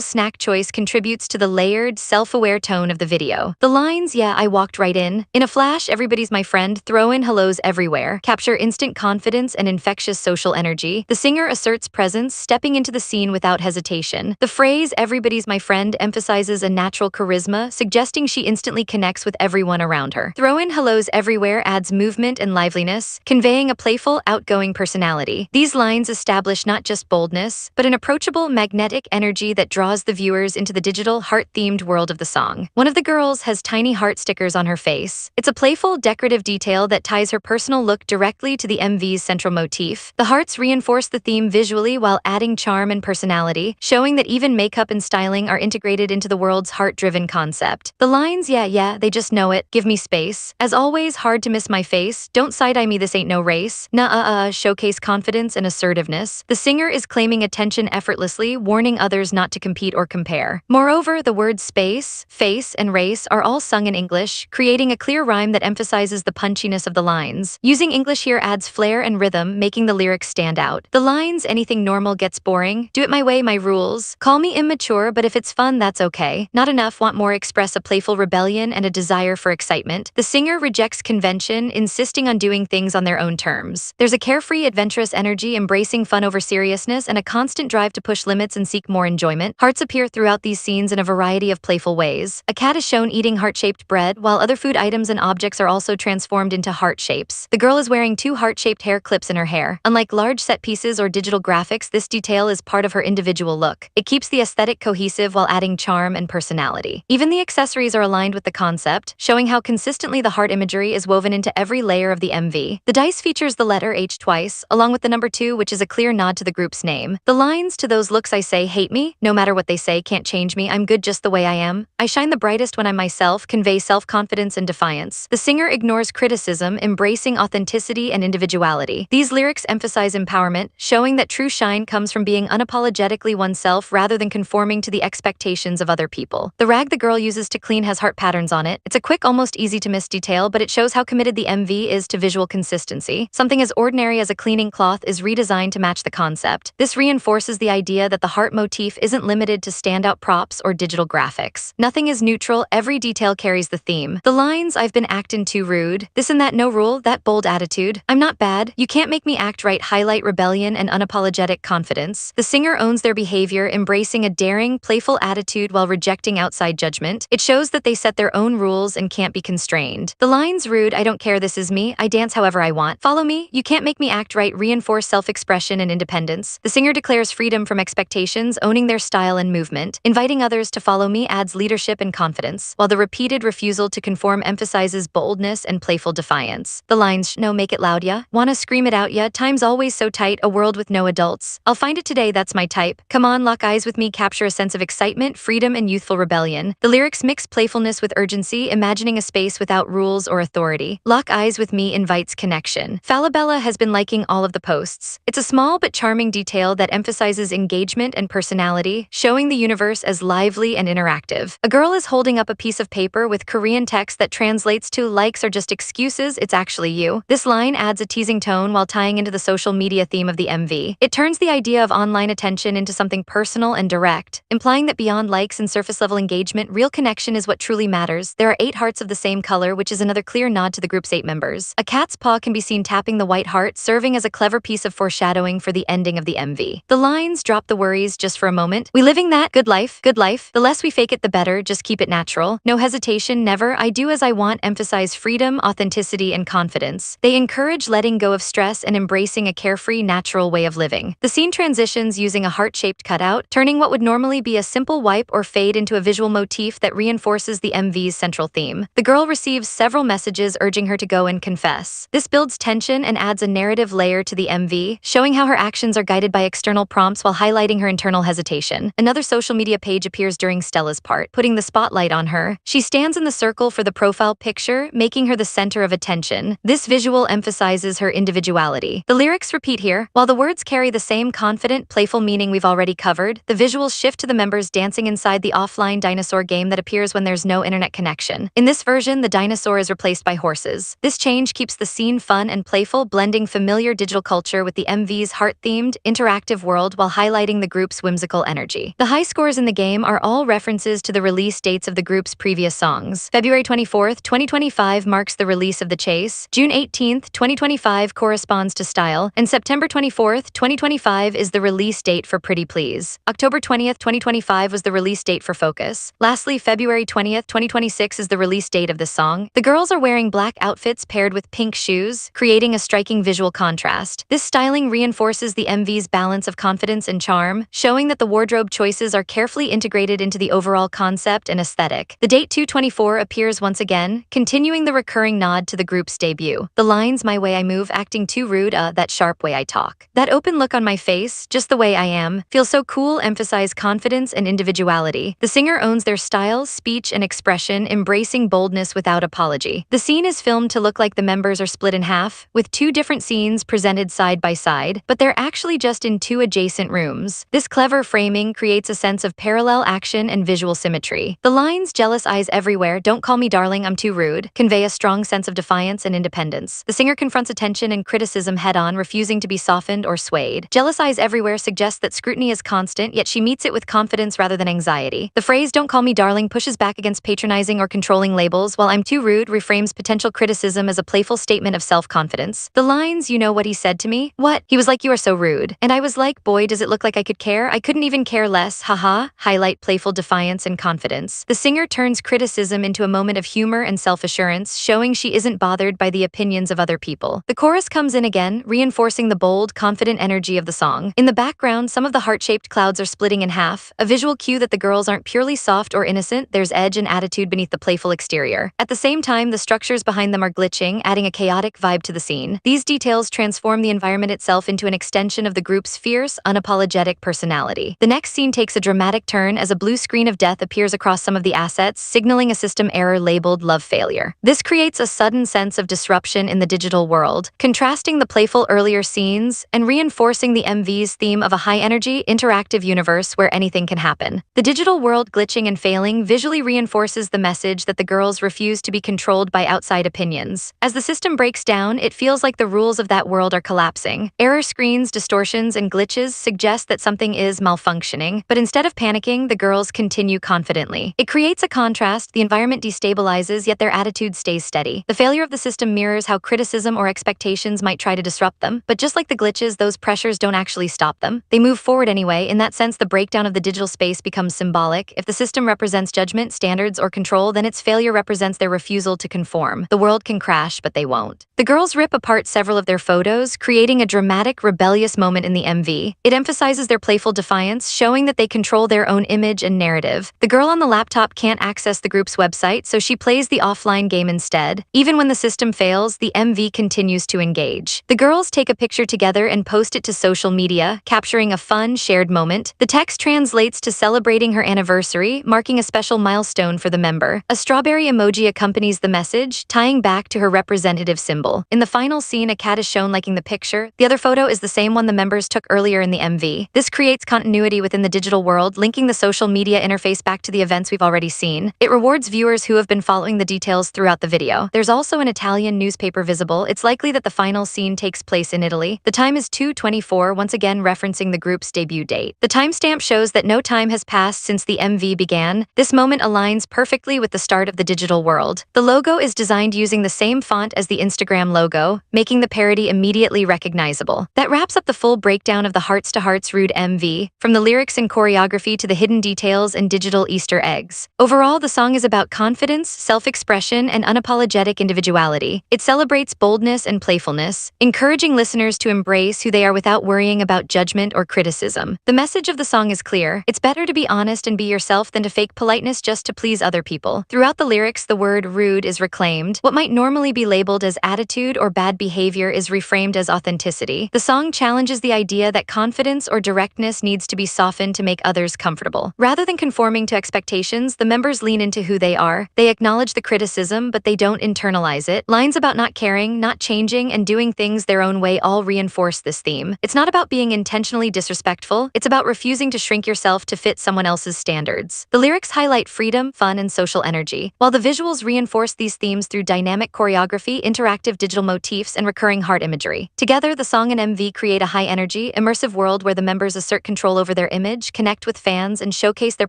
snack choice contributes to the layered, self-aware tone of the video. The lines, "Yeah, I walked right in a flash, everybody's my friend, throw in hellos everywhere," capture instant confidence and infectious social energy. The singer asserts presence, stepping into the scene without hesitation. The phrase, "everybody's my friend," emphasizes a natural charisma, suggesting she instantly connects with everyone around her. "Throw in hellos everywhere" adds movement and liveliness, conveying a playful, outgoing personality. These lines establish not just boldness, but an approachable, magnetic energy that draws the viewers into the digital, heart-themed world of the song. One of the girls has tiny heart stickers on her face. It's a playful, decorative detail that ties her personal look directly to the MV's central motif. The hearts reinforce the theme visually while adding charm and personality, showing that even makeup and styling are integrated into the world's heart-driven concept. The lines, "Yeah, they just know it, give me space. As always, hard to miss my face. Don't side-eye me, this ain't no race. Nah, showcase confidence and assertiveness." The singer is claiming attention effortlessly, warning others not to compete or compare. Moreover, the words space, face, and race are all sung in English, creating a clear rhyme that emphasizes the punchiness of the lines. Using English here adds flair and rhythm, making the lyrics stand out. The lines, "Anything normal gets boring. Do it my way, my rules. Call me immature, but if it's fun, that's okay. Not enough, want more," express a playful rebellion and a desire for excitement. The singer rejects convention, insisting on doing things on their own terms. There's a carefree, adventurous energy, embracing fun over seriousness, and a constant drive to push limits and seek more enjoyment. Hearts appear throughout these scenes in a variety of playful ways. A cat is shown eating heart-shaped bread, while other food items and objects are also transformed into heart shapes. The girl is wearing 2 heart-shaped hair clips in her hair. Unlike large set pieces or digital graphics, this detail is part of her individual look. It keeps the aesthetic cohesive while adding charm and personality. Even the accessories are aligned with the concept, showing how consistently the heart imagery is woven into every layer of the MV. The dice features the letter H twice, along with the number 2, which is a clear nod to the group's name. The lines, "To those looks I say, hate me. No matter what they say, can't change me. I'm good just the way I am. I shine the brightest when I'm myself," convey self-confidence and defiance. The singer ignores criticism, embracing authenticity and individuality. These lyrics emphasize empowerment, showing that true shine comes from being unapologetically oneself rather than conforming to the expectations of other people. The rag the girl uses to clean has heart patterns on it. It's a quick, almost easy-to-miss detail, but it shows how committed the MV is to visual consistency. Something as ordinary as a cleaning cloth is redesigned to match the concept. This reinforces the idea that the heart motif isn't limited to standout props or digital graphics. Nothing is neutral, every detail carries the theme. The lines, "I've been actin' too rude. This and that, no rule, that bold attitude. I'm not bad. You can't make me act right," highlight rebellion and unapologetic confidence. The singer owns their behavior, embracing a daring, playful attitude while rejecting outside judgment. It shows that they set their own rules and can't be constrained. The lines, "Rude, I don't care, this is me. I dance however I want. Follow me, you can't make me act right," reinforce self-expression and independence. The singer declares freedom from expectations, owning their style and movement. Inviting others to follow me adds leadership and confidence, while the repeated refusal to conform emphasizes boldness and playful defiance. The lines, "No, make it loud, ya. Wanna scream it out, ya. Time's always so tight, a world with no adults. I'll find it today, that's my type. Come on, lock eyes with me," capture a sense of excitement, freedom, and youthful rebellion. The lyrics mix playfulness with urgency, imagining a space without rules or authority. "Lock eyes with me" invites connection. Falabella has been liking all of the posts. It's a small but charming detail that emphasizes engagement and personality, showing the universe as lively and interactive. A girl is holding up a piece of paper with Korean text that translates to "Likes are just excuses, it's actually you." This line adds a teasing tone while tying into the social media theme of the MV. It turns the idea of online attention into something personal and direct, implying that beyond likes and surface-level engagement, real connection is what truly matters. There are 8 hearts of the same color, which is another clear nod to the group's 8 members. A cat's paw can be seen tapping the white heart, serving as a clever piece of foreshadowing for the ending of the MV. The lines, "Drop the worries just for a moment. We living that good life, good life. The less we fake it, the better. Just keep it natural. No hesitation, never. I do as I want," emphasize freedom, authenticity, and confidence. They encourage letting go of stress and embracing a carefree, natural way of living. The scene transitions using a heart-shaped cutout, turning what would normally be a simple wipe or fade into a visual motif that reinforces the MV's central theme. The girl receives several messages urging her to go and confess. This builds tension and adds a narrative layer to the MV, showing how her actions are guided by external prompts while highlighting her internal hesitation. Another social media page appears during Stella's part, putting the spotlight on her. She stands in the circle for the profile picture, making her the center of attention. This visual emphasizes her individuality. The lyrics repeat here. While the words carry the same confident, playful meaning we've already covered, the visuals shift to the members dancing inside the offline dinosaur game that appears when there's no internet connection. In this version, the dinosaur is replaced by horses. This change keeps the scene fun and playful, blending familiar digital culture with the MV's heart-themed, interactive world while highlighting the group's whimsical energy. The high scores in the game are all references to the release dates of the group's previous songs. February 24th, 2025 marks the release of The Chase, June 18th, 2025 corresponds to Style, and September 24th, 2025 is the release date for Pretty Please. October 20th, 2025 was the release date for Focus. Lastly, February 20th, 2026 is the release date of this song. The girls are wearing black outfits paired with pink shoes, creating a striking visual contrast. This styling reinforces the MV's balance of confidence and charm, showing that the wardrobe choices are carefully integrated into the overall concept and aesthetic. The date 2/24 appears once again, continuing the recurring nod to the group's debut. The lines, "My way I move, acting too rude, that sharp way I talk. That open look on my face, just the way I am, feel so cool," emphasize confidence and individuality. The singer owns their style, speech, and expression, embracing boldness without apology. The scene is filmed to look like the members are split in half, with two different scenes presented side by side, but they're actually just in two adjacent rooms. This clever framing creates a sense of parallel action and visual symmetry. The lines, "Jealous eyes everywhere, don't call me darling, I'm too rude," convey a strong sense of defiance and independence. The singer confronts attention and criticism head-on, refusing to be softened or swayed. "Jealous eyes everywhere" suggests that scrutiny is constant, yet she meets it with confidence rather than anxiety. The phrase, "Don't call me darling," pushes back against patronizing or controlling labels, while "I'm too rude" reframes potential criticism as a playful statement of self-confidence. The lines, "You know what he said to me? What? He was like, you are so rude. And I was like, boy, does it look like I could care? I couldn't even care less, haha," highlight playful defiance and confidence. The singer turns criticism into a moment of humor and self-assurance, showing she isn't bothered by the opinions of other people. The chorus comes in again, reinforcing the bold, confident energy of the song. In the background, some of the heart-shaped clouds are splitting in half, a visual cue that the girls aren't purely soft or innocent, there's edge and attitude beneath the playful exterior. At the same time, the structures behind them are glitching, adding a chaotic vibe to the scene. These details transform the environment itself into an extension of the group's fierce, unapologetic personality. The next scene takes a dramatic turn as a blue screen of death appears across some of the assets, signaling a system error labeled love failure. This creates a sudden sense of disruption in the digital world, contrasting the playful earlier scenes and reinforcing the MV's theme of a high-energy, interactive universe where anything can happen. The digital world glitching and failing visually reinforces the message that the girls refuse to be controlled by outside opinions. As the system breaks down, it feels like the rules of that world are collapsing. Error screens, distortions, and glitches suggest that something is malfunctioning, but instead of panicking, the girls continue confidently. It creates a contrast, the environment destabilizes, yet their attitude stays steady. The failure of the system mirrors how criticism or expectations might try to disrupt them, but just like the glitches, those pressures don't actually stop them. They move forward anyway. In that sense, the breakdown of the digital space becomes symbolic. If the system represents judgment, standards, or control, then its failure represents their refusal to conform. The world can crash, but they won't. The girls rip apart several of their photos, creating a dramatic, rebellious moment in the MV. It emphasizes their playful defiance, showing that they control their own image and narrative. The girl on the laptop can't access the group's website, so she plays the offline game instead. Even when the system fails, the MV continues to engage. The girls take a picture together and post it to social media, capturing a fun, shared moment. The text translates to celebrating her anniversary, marking a special milestone for the member. A strawberry emoji accompanies the message, tying back to her representative symbol. In the final scene, a cat is shown liking the picture. The other photo is the same one the members took earlier in the MV. This creates continuity within the digital world, linking the social media interface back to the events we've already seen. It rewards viewers who have been following the details throughout the video. There's also an Italian newspaper visible. It's likely that the final scene takes place in Italy. The time is 2:24, once again referencing the group's debut date. The timestamp shows that no time has passed since the MV began. This moment aligns perfectly with the start of the digital world. The logo is designed using the same font as the Instagram logo, making the parody immediately recognizable. That wraps up the full breakdown of the Hearts2Hearts Rude MV, from the lyrics and choreography to the hidden details and digital Easter eggs. Overall, the song is about confidence, self-expression, and unapologetic individuality. It celebrates boldness and playfulness, encouraging listeners to embrace who they are without worrying about judgment or criticism. The message of the song is clear. It's better to be honest and be yourself than to fake politeness just to please other people. Throughout the lyrics, the word rude is reclaimed. What might normally be labeled as attitude or bad behavior is reframed as authenticity. The song challenges the idea that confidence or directness needs to be softened to make others comfortable. Rather than conforming to expectations, the members lean into who they are. They acknowledge the criticism, but they don't internalize it. Lines about not caring, not changing, and doing things their own way all reinforce this theme. It's not about being intentionally disrespectful, it's about refusing to shrink yourself to fit someone else's standards. The lyrics highlight freedom, fun, and social energy, while the visuals reinforce these themes through dynamic choreography, interactive digital motifs, and recurring heart imagery. Together, the song and MV create a high-energy, immersive world where the members assert control over their image, connect with fans, and showcase their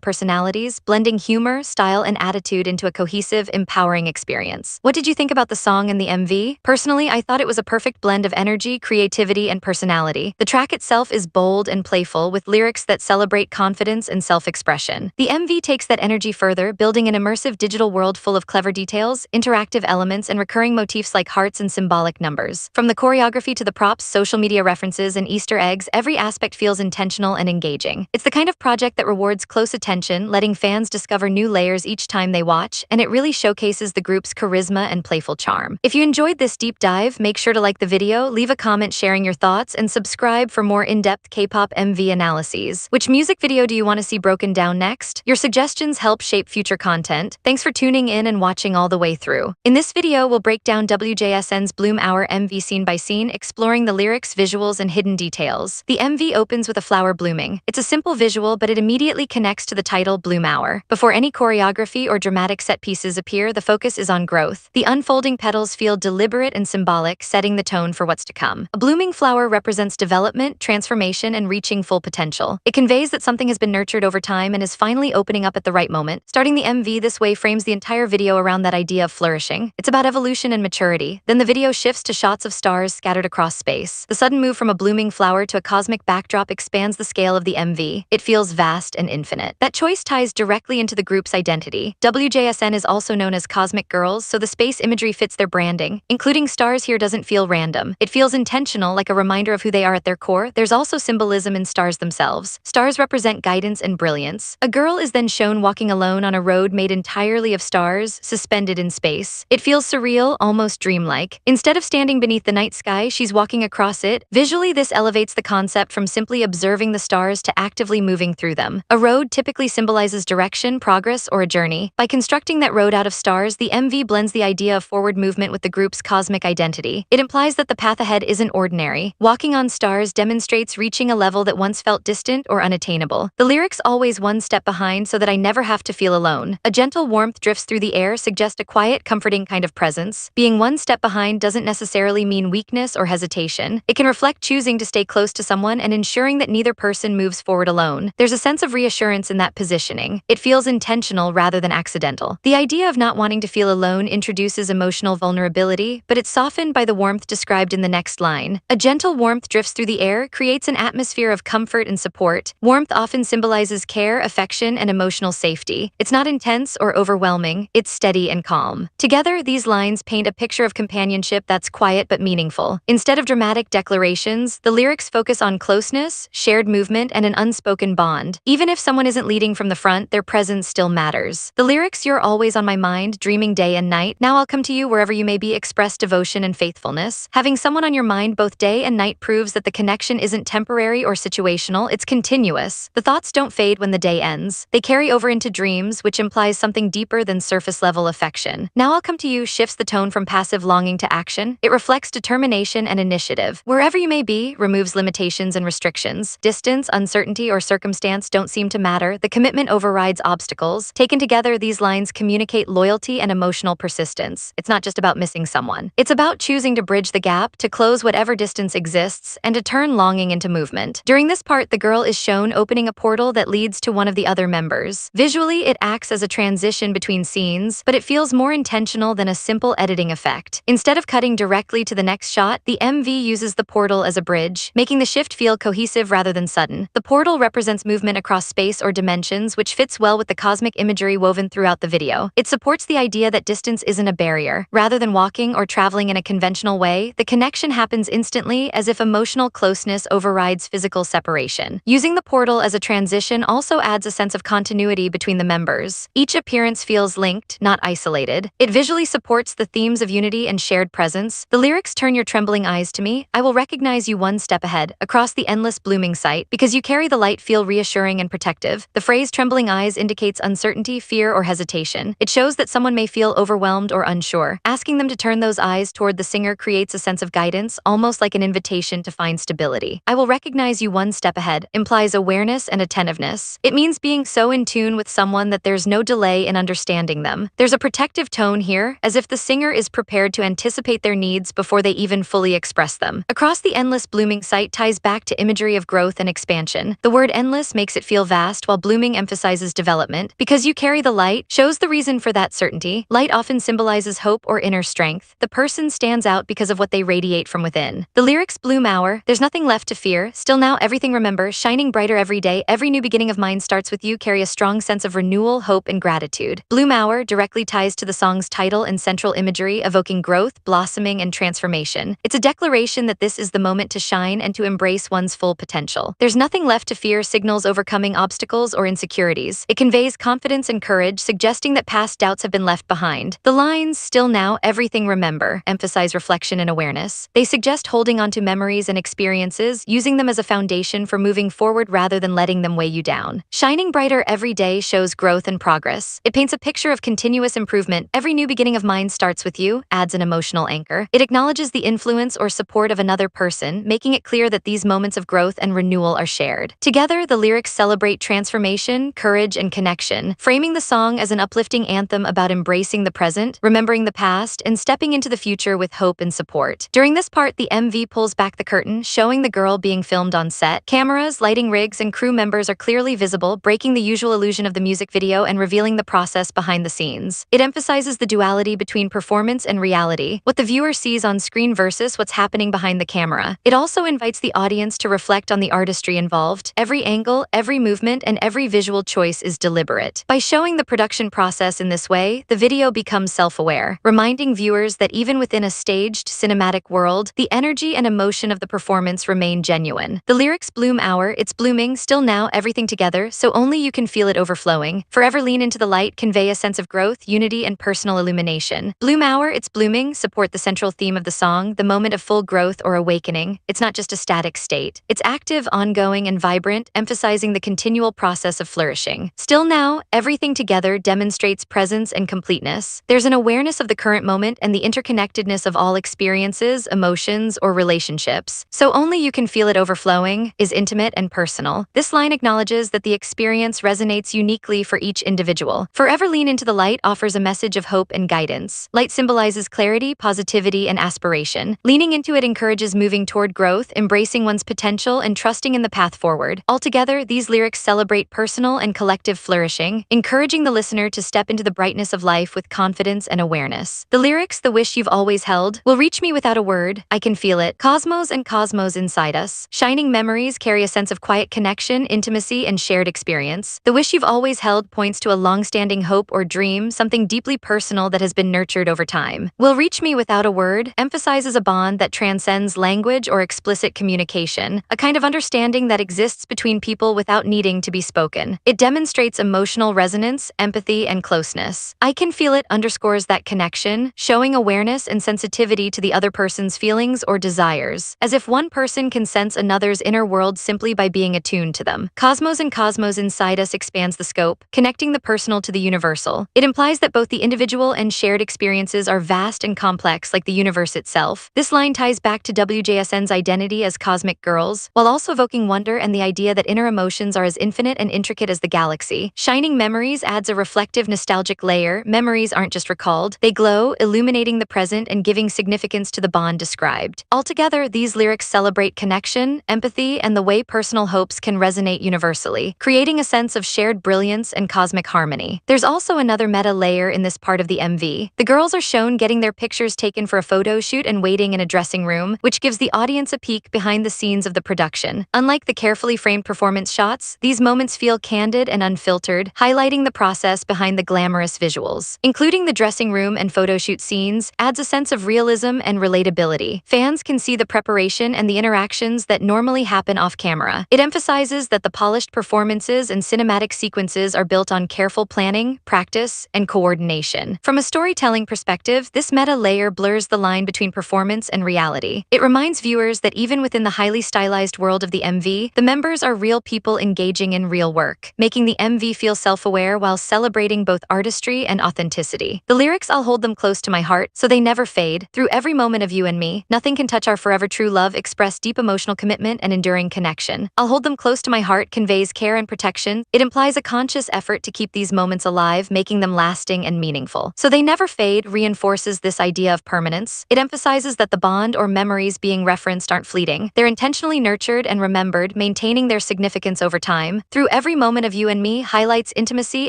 personalities, blending humor, style, and attitude into a cohesive, empowering experience. What did you think about the song and the MV? Personally, I thought it was a perfect blend of energy, creativity, and personality. The track itself is bold and playful, with lyrics that celebrate confidence and self-expression. The MV takes that energy further, building an immersive digital world full of clever details, interactive elements, and recurring motifs like hearts and symbolic numbers. From the choreography to the props, social media references, and Easter eggs, every aspect feels intentional and engaging. It's the kind of project that rewards close attention, letting fans discover new layers each time they watch, and it really showcases the group's charisma and playful charm. If you enjoyed this deep dive, make sure to like the video, leave a comment sharing your thoughts, and subscribe for more in-depth K-pop MV analyses. Which music video do you want to see broken down next? Your suggestions help shape future content. Thanks for tuning in and watching all the way through. In this video, we'll break down WJSN's Bloom Hour MV scene by scene, exploring the lyrics, visuals, and hidden details. The MV opens with a flower blooming. It's a simple visual, but it immediately connects to the title Bloom Hour. Before any choreography or dramatic set pieces appear, the focus is on growth. The unfolding petals feel deliberate and symbolic, setting the tone for what's to come. A blooming flower represents development, transformation, and reaching full potential. It conveys that something has been nurtured over time and is finally opening up at the right moment. Starting the MV this way frames the entire video around that idea of flourishing. It's about evolution and maturity. Then the video shifts to shots of stars scattered across space. The sudden move from a blooming flower to a cosmic backdrop expands the scale of the MV. It feels vast and infinite. That choice ties directly into the group's identity. WJSN is also known as Cosmic Girls, so the space imagery fits their branding. Including stars here doesn't feel random. It feels intentional, like a reminder of who they are at their core. There's also symbolism in stars themselves. Stars represent guidance and brilliance. A girl is then shown walking alone on a road made entirely of stars, suspended in space. It feels surreal, almost dreamlike. Instead of standing beneath the night sky, she's walking across it. Visually, this elevates the concept from simply observing the stars to actively moving through them. A road typically symbolizes direction, progress, or a journey. By constructing that road out of stars, the MV blends the idea of forward movement with the group's cosmic identity. It implies that the path ahead isn't ordinary. Walking on stars demonstrates reaching a level that once felt distant or unattainable. The lyrics always one step behind so that I never have to feel alone. A gentle warmth drifts through the air, suggest a quiet, comforting kind of presence. Being one step behind doesn't necessarily mean weakness or hesitation. It can reflect choosing to stay close to someone and ensuring that neither person moves forward alone. There's a sense of reassurance in that positioning. It feels intentional rather than accidental. The idea of not wanting to feel alone introduces emotional vulnerability, but it's softened by the warmth described in the next line. A gentle warmth drifts through the air, creates an atmosphere of comfort and support. Warmth often symbolizes care, affection, and emotional safety. It's not intense or overwhelming, it's steady and calm. Together, these lines paint a picture of companionship that's quiet but meaningful. Instead of dramatic declarations, the lyrics focus on closeness, shared movement, and an unspoken bond. Even if someone isn't leading from the front, their presence still matters. The lyrics, "You're always on my mind, dreaming day and night. Now I'll come to you wherever you may be," express devotion and faithfulness. Having someone on your mind both day and night proves that the connection isn't temporary or situational, it's continuous. The thoughts don't fade when the day ends. They carry over into dreams, which implies something deeper than surface-level affection. "Now I'll come to you" shifts the tone from passive longing to action. It reflects determination and initiative. Wherever you may be removes limitations and restrictions. Distance, uncertainty, or circumstance don't seem to matter. The commitment overrides obstacles. Taken together, these lines communicate loyalty and emotional persistence. It's not just about missing someone. It's about choosing to bridge the gap, to close whatever distance exists, and to turn longing into movement. During this part, the girl is shown opening a portal that leads to one of the other members. Visually, it acts as a transition between scenes, but it feels more intentional than a simple editing effect. Instead of cutting directly to the next shot, the MV uses the portal as a bridge, making the shift feel cohesive rather than sudden. The portal represents movement across space or dimensions, which fits well with the cosmic imagery woven throughout the video. It supports the idea that distance isn't a barrier. Rather than walking or traveling in a conventional way, the connection happens instantly, as if emotional closeness overrides physical separation. Using the portal as a transition also adds a sense of continuity between the members. Each appearance feels linked, not isolated. It visually supports the themes of unity and shared presence. The lyrics, "Turn your trembling eyes to me, I will recognize you one step ahead," across the endless blooming site. Because you carry the light, feel reassuring and protective. The phrase "trembling eyes" indicates uncertainty, fear, or hesitation. It shows that someone may feel overwhelmed or unsure. Asking them to turn those eyes toward the singer creates a sense of guidance, almost like an invitation to find stability. "I will recognize you one step ahead" implies awareness and attentiveness. It means being so in tune with someone that there's no delay in understanding expressing them. There's a protective tone here, as if the singer is prepared to anticipate their needs before they even fully express them. Across the endless blooming site ties back to imagery of growth and expansion. The word endless makes it feel vast, while blooming emphasizes development. Because you carry the light shows the reason for that certainty. Light often symbolizes hope or inner strength. The person stands out because of what they radiate from within. The lyrics bloom hour, there's nothing left to fear. Still now, everything remember, shining brighter every day. Every new beginning of mine starts with you. Carry a strong sense of renewal, hope, and gratitude. Bloom hour directly ties to the song's title and central imagery, evoking growth, blossoming, and transformation. It's a declaration that this is the moment to shine and to embrace one's full potential. There's nothing left to fear signals overcoming obstacles or insecurities. It conveys confidence and courage, suggesting that past doubts have been left behind. The lines, still now, everything remember, emphasize reflection and awareness. They suggest holding onto memories and experiences, using them as a foundation for moving forward rather than letting them weigh you down. Shining brighter every day shows growth and progress. It paints a picture of continuous improvement. Every new beginning of mine starts with you, adds an emotional anchor. It acknowledges the influence or support of another person, making it clear that these moments of growth and renewal are shared. Together, the lyrics celebrate transformation, courage, and connection, framing the song as an uplifting anthem about embracing the present, remembering the past, and stepping into the future with hope and support. During this part, the MV pulls back the curtain, showing the girl being filmed on set. Cameras, lighting rigs, and crew members are clearly visible, breaking the usual illusion of the music video and revealing the process behind the scenes. It emphasizes the duality between performance and reality, what the viewer sees on screen versus what's happening behind the camera. It also invites the audience to reflect on the artistry involved. Every angle, every movement, and every visual choice is deliberate. By showing the production process in this way, the video becomes self-aware, reminding viewers that even within a staged, cinematic world, the energy and emotion of the performance remain genuine. The lyrics bloom hour, it's blooming, still now, everything together, so only you can feel it overflowing. Forever lean into the light, convey a sense of growth, unity, and personal illumination. Bloom hour, it's blooming, support the central theme of the song, the moment of full growth or awakening. It's not just a static state. It's active, ongoing, and vibrant, emphasizing the continual process of flourishing. Still now, everything together demonstrates presence and completeness. There's an awareness of the current moment and the interconnectedness of all experiences, emotions, or relationships. So only you can feel it overflowing, is intimate and personal. This line acknowledges that the experience resonates uniquely for each individual. Forever lean into the light offers a message of hope and guidance. Light symbolizes clarity, positivity, and aspiration. Leaning into it encourages moving toward growth, embracing one's potential, and trusting in the path forward. Altogether, these lyrics celebrate personal and collective flourishing, encouraging the listener to step into the brightness of life with confidence and awareness. The lyrics, the wish you've always held, will reach me without a word, I can feel it. Cosmos and cosmos inside us. Shining memories carry a sense of quiet connection, intimacy, and shared experience. The wish you've always held points to a long-standing hope or dream, something deeply personal that has been nurtured over time. Will reach me without a word emphasizes a bond that transcends language or explicit communication, a kind of understanding that exists between people without needing to be spoken. It demonstrates emotional resonance, empathy, and closeness. I can feel it underscores that connection, showing awareness and sensitivity to the other person's feelings or desires, as if one person can sense another's inner world simply by being attuned to them. Cosmos and cosmos inside us expands the scope, connecting the personal to the universal. It implies that both the individual and shared experiences are vast and complex like the universe itself. This line ties back to WJSN's identity as cosmic girls, while also evoking wonder and the idea that inner emotions are as infinite and intricate as the galaxy. Shining memories adds a reflective, nostalgic layer. Memories aren't just recalled, they glow, illuminating the present and giving significance to the bond described. Altogether, these lyrics celebrate connection, empathy, and the way personal hopes can resonate universally, creating a sense of shared brilliance and cosmic harmony. There's also another meta layer in this part of the MV. The girls are shown getting their pictures taken for a photo shoot and waiting in a dressing room, which gives the audience a peek behind the scenes of the production. Unlike the carefully framed performance shots, these moments feel candid and unfiltered, highlighting the process behind the glamorous visuals. Including the dressing room and photo shoot scenes adds a sense of realism and relatability. Fans can see the preparation and the interactions that normally happen off camera. It emphasizes that the polished performances and cinematic sequences are built on careful planning, practice, and coordination. From a storytelling perspective, this meta layer blurs the line between performance and reality. It reminds viewers that even within the highly stylized world of the MV, the members are real people engaging in real work, making the MV feel self-aware while celebrating both artistry and authenticity. The lyrics, I'll hold them close to my heart, so they never fade. Through every moment of you and me, nothing can touch our forever true love, express deep emotional commitment and enduring connection. I'll hold them close to my heart conveys care and protection. It implies a conscious effort to keep these moments alive, making making them lasting and meaningful. So they never fade reinforces this idea of permanence. It emphasizes that the bond or memories being referenced aren't fleeting. They're intentionally nurtured and remembered, maintaining their significance over time. Through every moment of You and Me highlights intimacy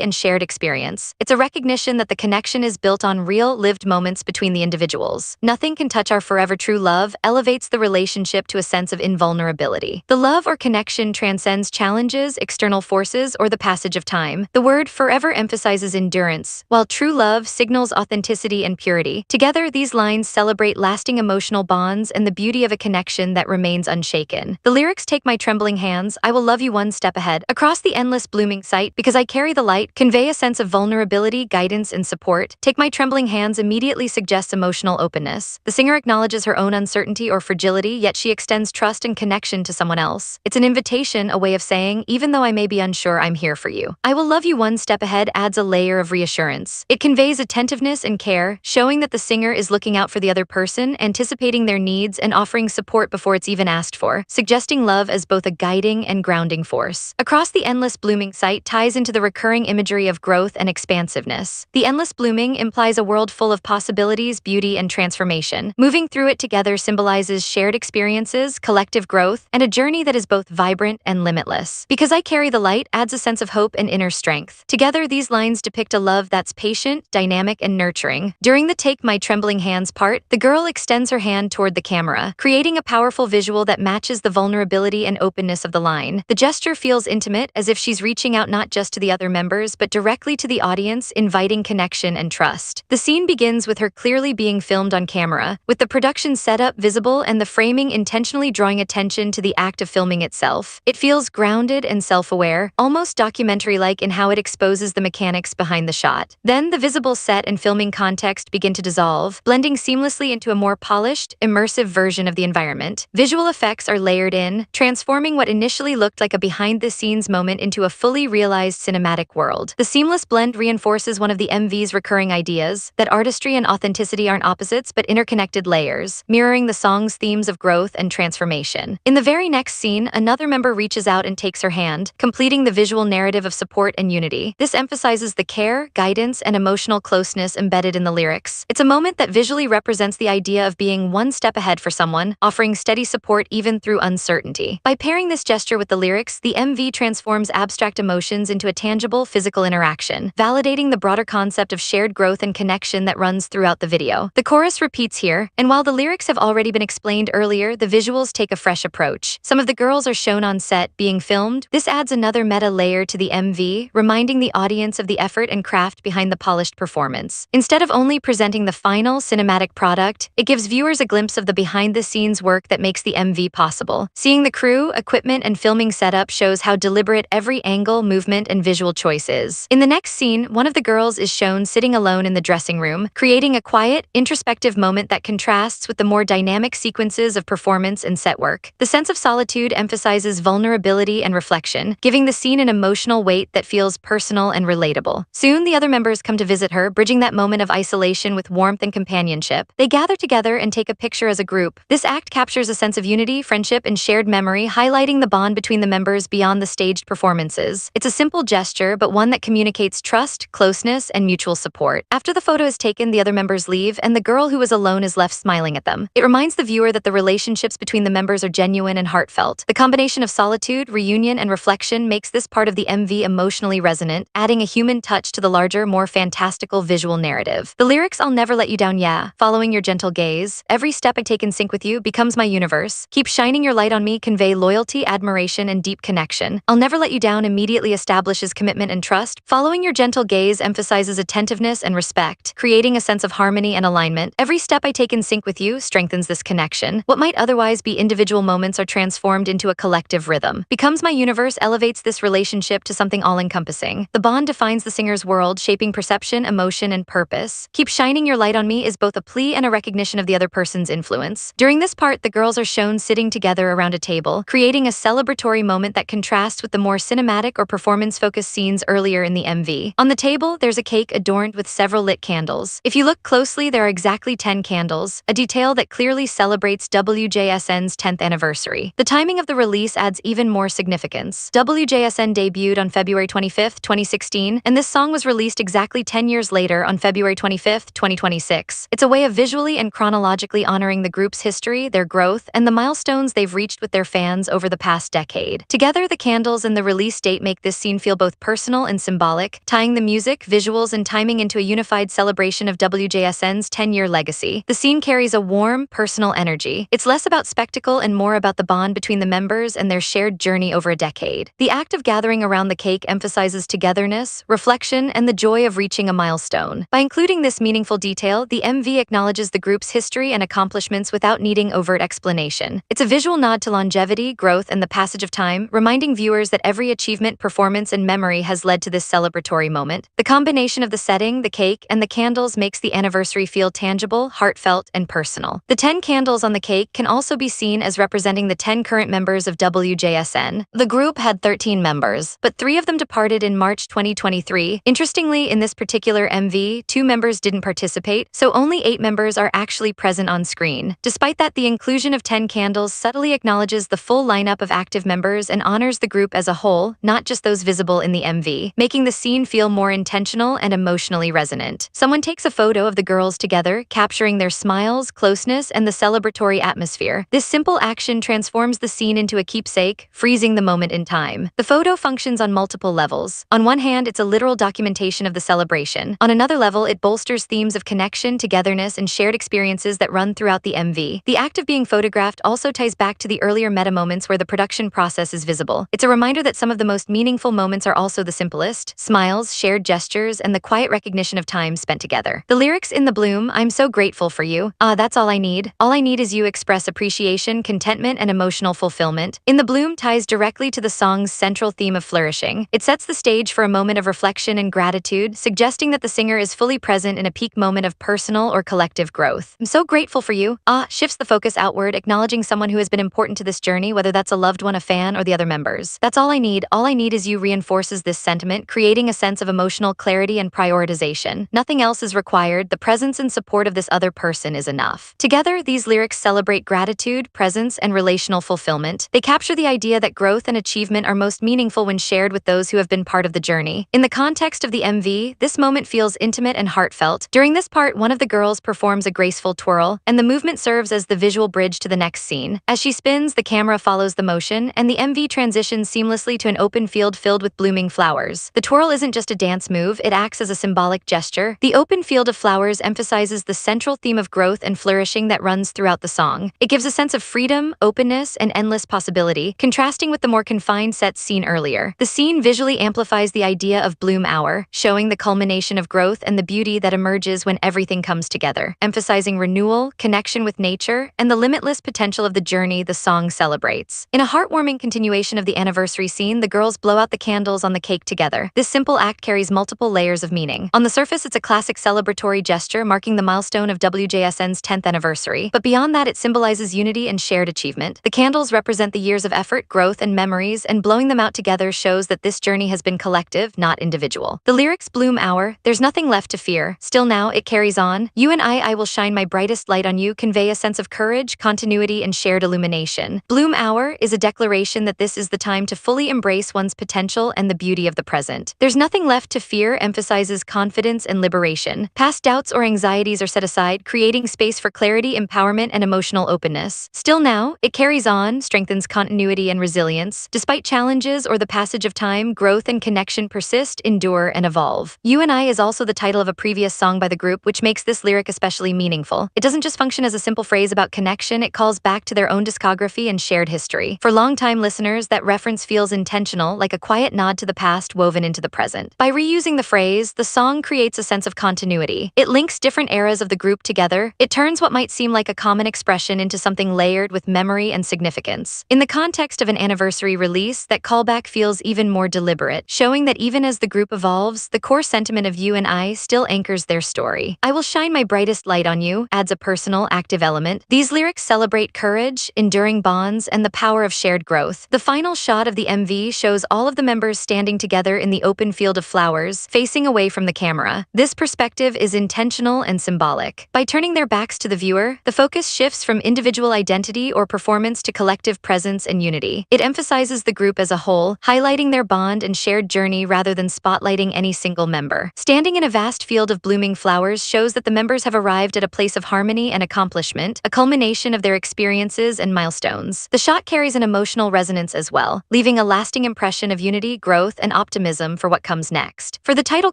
and shared experience. It's a recognition that the connection is built on real, lived moments between the individuals. Nothing can touch our forever true love elevates the relationship to a sense of invulnerability. The love or connection transcends challenges, external forces, or the passage of time. The word forever emphasizes endurance, while true love signals authenticity and purity. Together, these lines celebrate lasting emotional bonds and the beauty of a connection that remains unshaken. The lyrics Take My Trembling Hands, I Will Love You One Step Ahead, across the endless blooming sight, Because I Carry the Light, convey a sense of vulnerability, guidance, and support. Take My Trembling Hands immediately suggests emotional openness. The singer acknowledges her own uncertainty or fragility, yet she extends trust and connection to someone else. It's an invitation, a way of saying, even though I may be unsure, I'm here for you. I Will Love You One Step Ahead adds a layer of reassurance. It conveys attentiveness and care, showing that the singer is looking out for the other person, anticipating their needs, and offering support before it's even asked for, suggesting love as both a guiding and grounding force. Across the endless blooming sight ties into the recurring imagery of growth and expansiveness. The endless blooming implies a world full of possibilities, beauty, and transformation. Moving through it together symbolizes shared experiences, collective growth, and a journey that is both vibrant and limitless. Because I Carry the Light adds a sense of hope and inner strength. Together, these lines depict a love that's patient, dynamic, and nurturing. During the Take My Trembling Hands part, the girl extends her hand toward the camera, creating a powerful visual that matches the vulnerability and openness of the line. The gesture feels intimate, as if she's reaching out not just to the other members, but directly to the audience, inviting connection and trust. The scene begins with her clearly being filmed on camera, with the production setup visible and the framing intentionally drawing attention to the act of filming itself. It feels grounded and self-aware, almost documentary-like in how it exposes the mechanics behind the shot. Then the visible set and filming context begin to dissolve, blending seamlessly into a more polished, immersive version of the environment. Visual effects are layered in, transforming what initially looked like a behind-the-scenes moment into a fully realized cinematic world. The seamless blend reinforces one of the MV's recurring ideas, that artistry and authenticity aren't opposites but interconnected layers, mirroring the song's themes of growth and transformation. In the very next scene, another member reaches out and takes her hand, completing the visual narrative of support and unity. This emphasizes the care, guidance, and emotional closeness embedded in the lyrics. It's a moment that visually represents the idea of being one step ahead for someone, offering steady support even through uncertainty. By pairing this gesture with the lyrics, the MV transforms abstract emotions into a tangible, physical interaction, validating the broader concept of shared growth and connection that runs throughout the video. The chorus repeats here, and while the lyrics have already been explained earlier, the visuals take a fresh approach. Some of the girls are shown on set, being filmed. This adds another meta layer to the MV, reminding the audience of the effort and craft behind the polished performance. Instead of only presenting the final cinematic product, it gives viewers a glimpse of the behind-the-scenes work that makes the MV possible. Seeing the crew, equipment, and filming setup shows how deliberate every angle, movement, and visual choice is. In the next scene, one of the girls is shown sitting alone in the dressing room, creating a quiet, introspective moment that contrasts with the more dynamic sequences of performance and set work. The sense of solitude emphasizes vulnerability and reflection, giving the scene an emotional weight that feels personal and relatable. Soon, the other members come to visit her, bridging that moment of isolation with warmth and companionship. They gather together and take a picture as a group. This act captures a sense of unity, friendship, and shared memory, highlighting the bond between the members beyond the staged performances. It's a simple gesture, but one that communicates trust, closeness, and mutual support. After the photo is taken, the other members leave, and the girl who was alone is left smiling at them. It reminds the viewer that the relationships between the members are genuine and heartfelt. The combination of solitude, reunion, and reflection makes this part of the MV emotionally resonant, adding a human touch to the larger, more fantastical visual narrative. The lyrics I'll never let you down, yeah, following your gentle gaze, every step I take in sync with you becomes my universe. Keep shining your light on me convey loyalty, admiration, and deep connection. I'll never let you down immediately establishes commitment and trust. Following your gentle gaze emphasizes attentiveness and respect, creating a sense of harmony and alignment. Every step I take in sync with you strengthens this connection. What might otherwise be individual moments are transformed into a collective rhythm. Becomes my universe elevates this relationship to something all-encompassing. The bond defines the singer's world, shaping perception, emotion, and purpose. Keep shining your light on me is both a plea and a recognition of the other person's influence. During this part, the girls are shown sitting together around a table, creating a celebratory moment that contrasts with the more cinematic or performance-focused scenes earlier in the MV. On the table, there's a cake adorned with several lit candles. If you look closely, there are exactly 10 candles, a detail that clearly celebrates WJSN's 10th anniversary. The timing of the release adds even more significance. WJSN debuted on February 25, 2016, and this song was released exactly 10 years later on February 25, 2026. It's a way of visually and chronologically honoring the group's history, their growth, and the milestones they've reached with their fans over the past decade. Together, the candles and the release date make this scene feel both personal and symbolic, tying the music, visuals, and timing into a unified celebration of WJSN's 10-year legacy. The scene carries a warm, personal energy. It's less about spectacle and more about the bond between the members and their shared journey over a decade. The act of gathering around the cake emphasizes togetherness, reflection, and the joy of reaching a milestone. By including this meaningful detail, the MV acknowledges the group's history and accomplishments without needing overt explanation. It's a visual nod to longevity, growth, and the passage of time, reminding viewers that every achievement, performance, and memory has led to this celebratory moment. The combination of the setting, the cake, and the candles makes the anniversary feel tangible, heartfelt, and personal. The 10 candles on the cake can also be seen as representing the 10 current members of WJSN. The group had 13 members, but 3 of them departed in March 2023. Interestingly, in this particular MV, 2 members didn't participate, so only 8 members are actually present on screen. Despite that, the inclusion of 10 candles subtly acknowledges the full lineup of active members and honors the group as a whole, not just those visible in the MV, making the scene feel more intentional and emotionally resonant. Someone takes a photo of the girls together, capturing their smiles, closeness, and the celebratory atmosphere. This simple action transforms the scene into a keepsake, freezing the moment in time. The photo functions on multiple levels. On one hand, it's a literal documentation of the celebration. On another level, it bolsters themes of connection, togetherness, and shared experiences that run throughout the MV. The act of being photographed also ties back to the earlier meta moments where the production process is visible. It's a reminder that some of the most meaningful moments are also the simplest: smiles, shared gestures, and the quiet recognition of time spent together. The lyrics in The Bloom, "I'm so grateful for you. That's all I need. All I need is you," express appreciation, contentment, and emotional fulfillment. In The Bloom ties directly to the song's central theme of flourishing. It sets the stage for a moment of reflection and gratitude, suggesting that the singer is fully present in a peak moment of personal or collective growth. "I'm so grateful for you." Shifts the focus outward, acknowledging someone who has been important to this journey, whether that's a loved one, a fan, or the other members. "That's all I need. All I need is you" reinforces this sentiment, creating a sense of emotional clarity and prioritization. Nothing else is required. The presence and support of this other person is enough. Together, these lyrics celebrate gratitude, presence, and relational fulfillment. They capture the idea that growth and achievement are most meaningful when shared with those who have been part of the journey. In the context of the MV, this moment feels intimate and heartfelt. During this part, one of the girls performs a graceful twirl, and the movement serves as the visual bridge to the next scene. As she spins, the camera follows the motion, and the MV transitions seamlessly to an open field filled with blooming flowers. The twirl isn't just a dance move, it acts as a symbolic gesture. The open field of flowers emphasizes the central theme of growth and flourishing that runs throughout the song. It gives a sense of freedom, openness, and endless possibility, contrasting with the more confined sets seen earlier. The scene visually amplifies the idea of bloom hour, showing the culmination of growth and the beauty that emerges when everything comes together, emphasizing renewal, connection with nature, and the limitless potential of the journey the song celebrates. In a heartwarming continuation of the anniversary scene, the girls blow out the candles on the cake together. This simple act carries multiple layers of meaning. On the surface, it's a classic celebratory gesture marking the milestone of WJSN's 10th anniversary, but beyond that, it symbolizes unity and shared achievement. The candles represent the years of effort, growth, and memories, and blowing them out together shows that this journey has been collective, not individual. The lyrics "Bloom Hour, there's nothing left to fear. Still now, it carries on. You and I will shine my brightest light on you" convey a sense of courage, continuity, and shared illumination. Bloom Hour is a declaration that this is the time to fully embrace one's potential and the beauty of the present. "There's nothing left to fear" emphasizes confidence and liberation. Past doubts or anxieties are set aside, creating space for clarity, empowerment, and emotional openness. "Still now, it carries on" strengthens continuity and resilience. Despite challenges or the passage of time, growth and connection persist, endure, and evolve. "You and I" is also the title of a previous song by the group, which makes this lyric especially meaningful. It doesn't just function as a simple phrase about connection, it calls back to their own discography and shared history. For longtime listeners, that reference feels intentional, like a quiet nod to the past woven into the present. By reusing the phrase, the song creates a sense of continuity. It links different eras of the group together. It turns what might seem like a common expression into something layered with memory and significance. In the context of an anniversary release, that callback feels even more deliberate, showing that even as the group evolves, the core sentiment of "You and I" still anchors their story. "I will shine my brightest light on you" adds a personal, active element. These lyrics celebrate courage, enduring bonds, and the power of shared growth. The final shot of the MV shows all of the members standing together in the open field of flowers, facing away from the camera. This perspective is intentional and symbolic. By turning their backs to the viewer, the focus shifts from individual identity or performance to collective presence and unity. It emphasizes the group as a whole, highlighting their bond and shared journey rather than spotlighting highlighting any single member. Standing in a vast field of blooming flowers shows that the members have arrived at a place of harmony and accomplishment, a culmination of their experiences and milestones. The shot carries an emotional resonance as well, leaving a lasting impression of unity, growth, and optimism for what comes next. For the title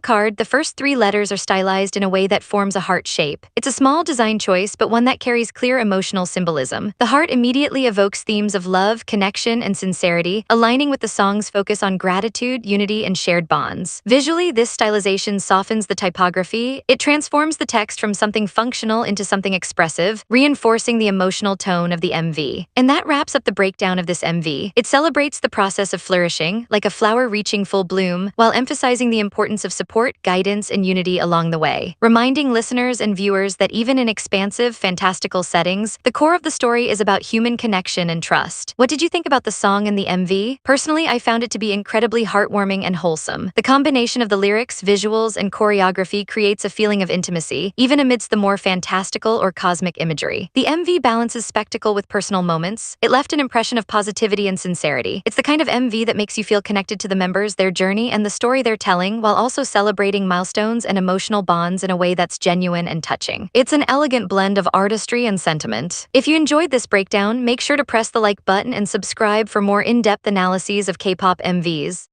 card, the first 3 letters are stylized in a way that forms a heart shape. It's a small design choice, but one that carries clear emotional symbolism. The heart immediately evokes themes of love, connection, and sincerity, aligning with the song's focus on gratitude, unity, and shared bonds. Visually, this stylization softens the typography. It transforms the text from something functional into something expressive, reinforcing the emotional tone of the MV. And that wraps up the breakdown of this MV. It celebrates the process of flourishing, like a flower reaching full bloom, while emphasizing the importance of support, guidance, and unity along the way, reminding listeners and viewers that even in expansive, fantastical settings, the core of the story is about human connection and trust. What did you think about the song and the MV? Personally, I found it to be incredibly heartwarming and wholesome. The combination of the lyrics, visuals, and choreography creates a feeling of intimacy, even amidst the more fantastical or cosmic imagery. The MV balances spectacle with personal moments. It left an impression of positivity and sincerity. It's the kind of MV that makes you feel connected to the members, their journey, and the story they're telling, while also celebrating milestones and emotional bonds in a way that's genuine and touching. It's an elegant blend of artistry and sentiment. If you enjoyed this breakdown, make sure to press the like button and subscribe for more in-depth analyses of K-pop MVs.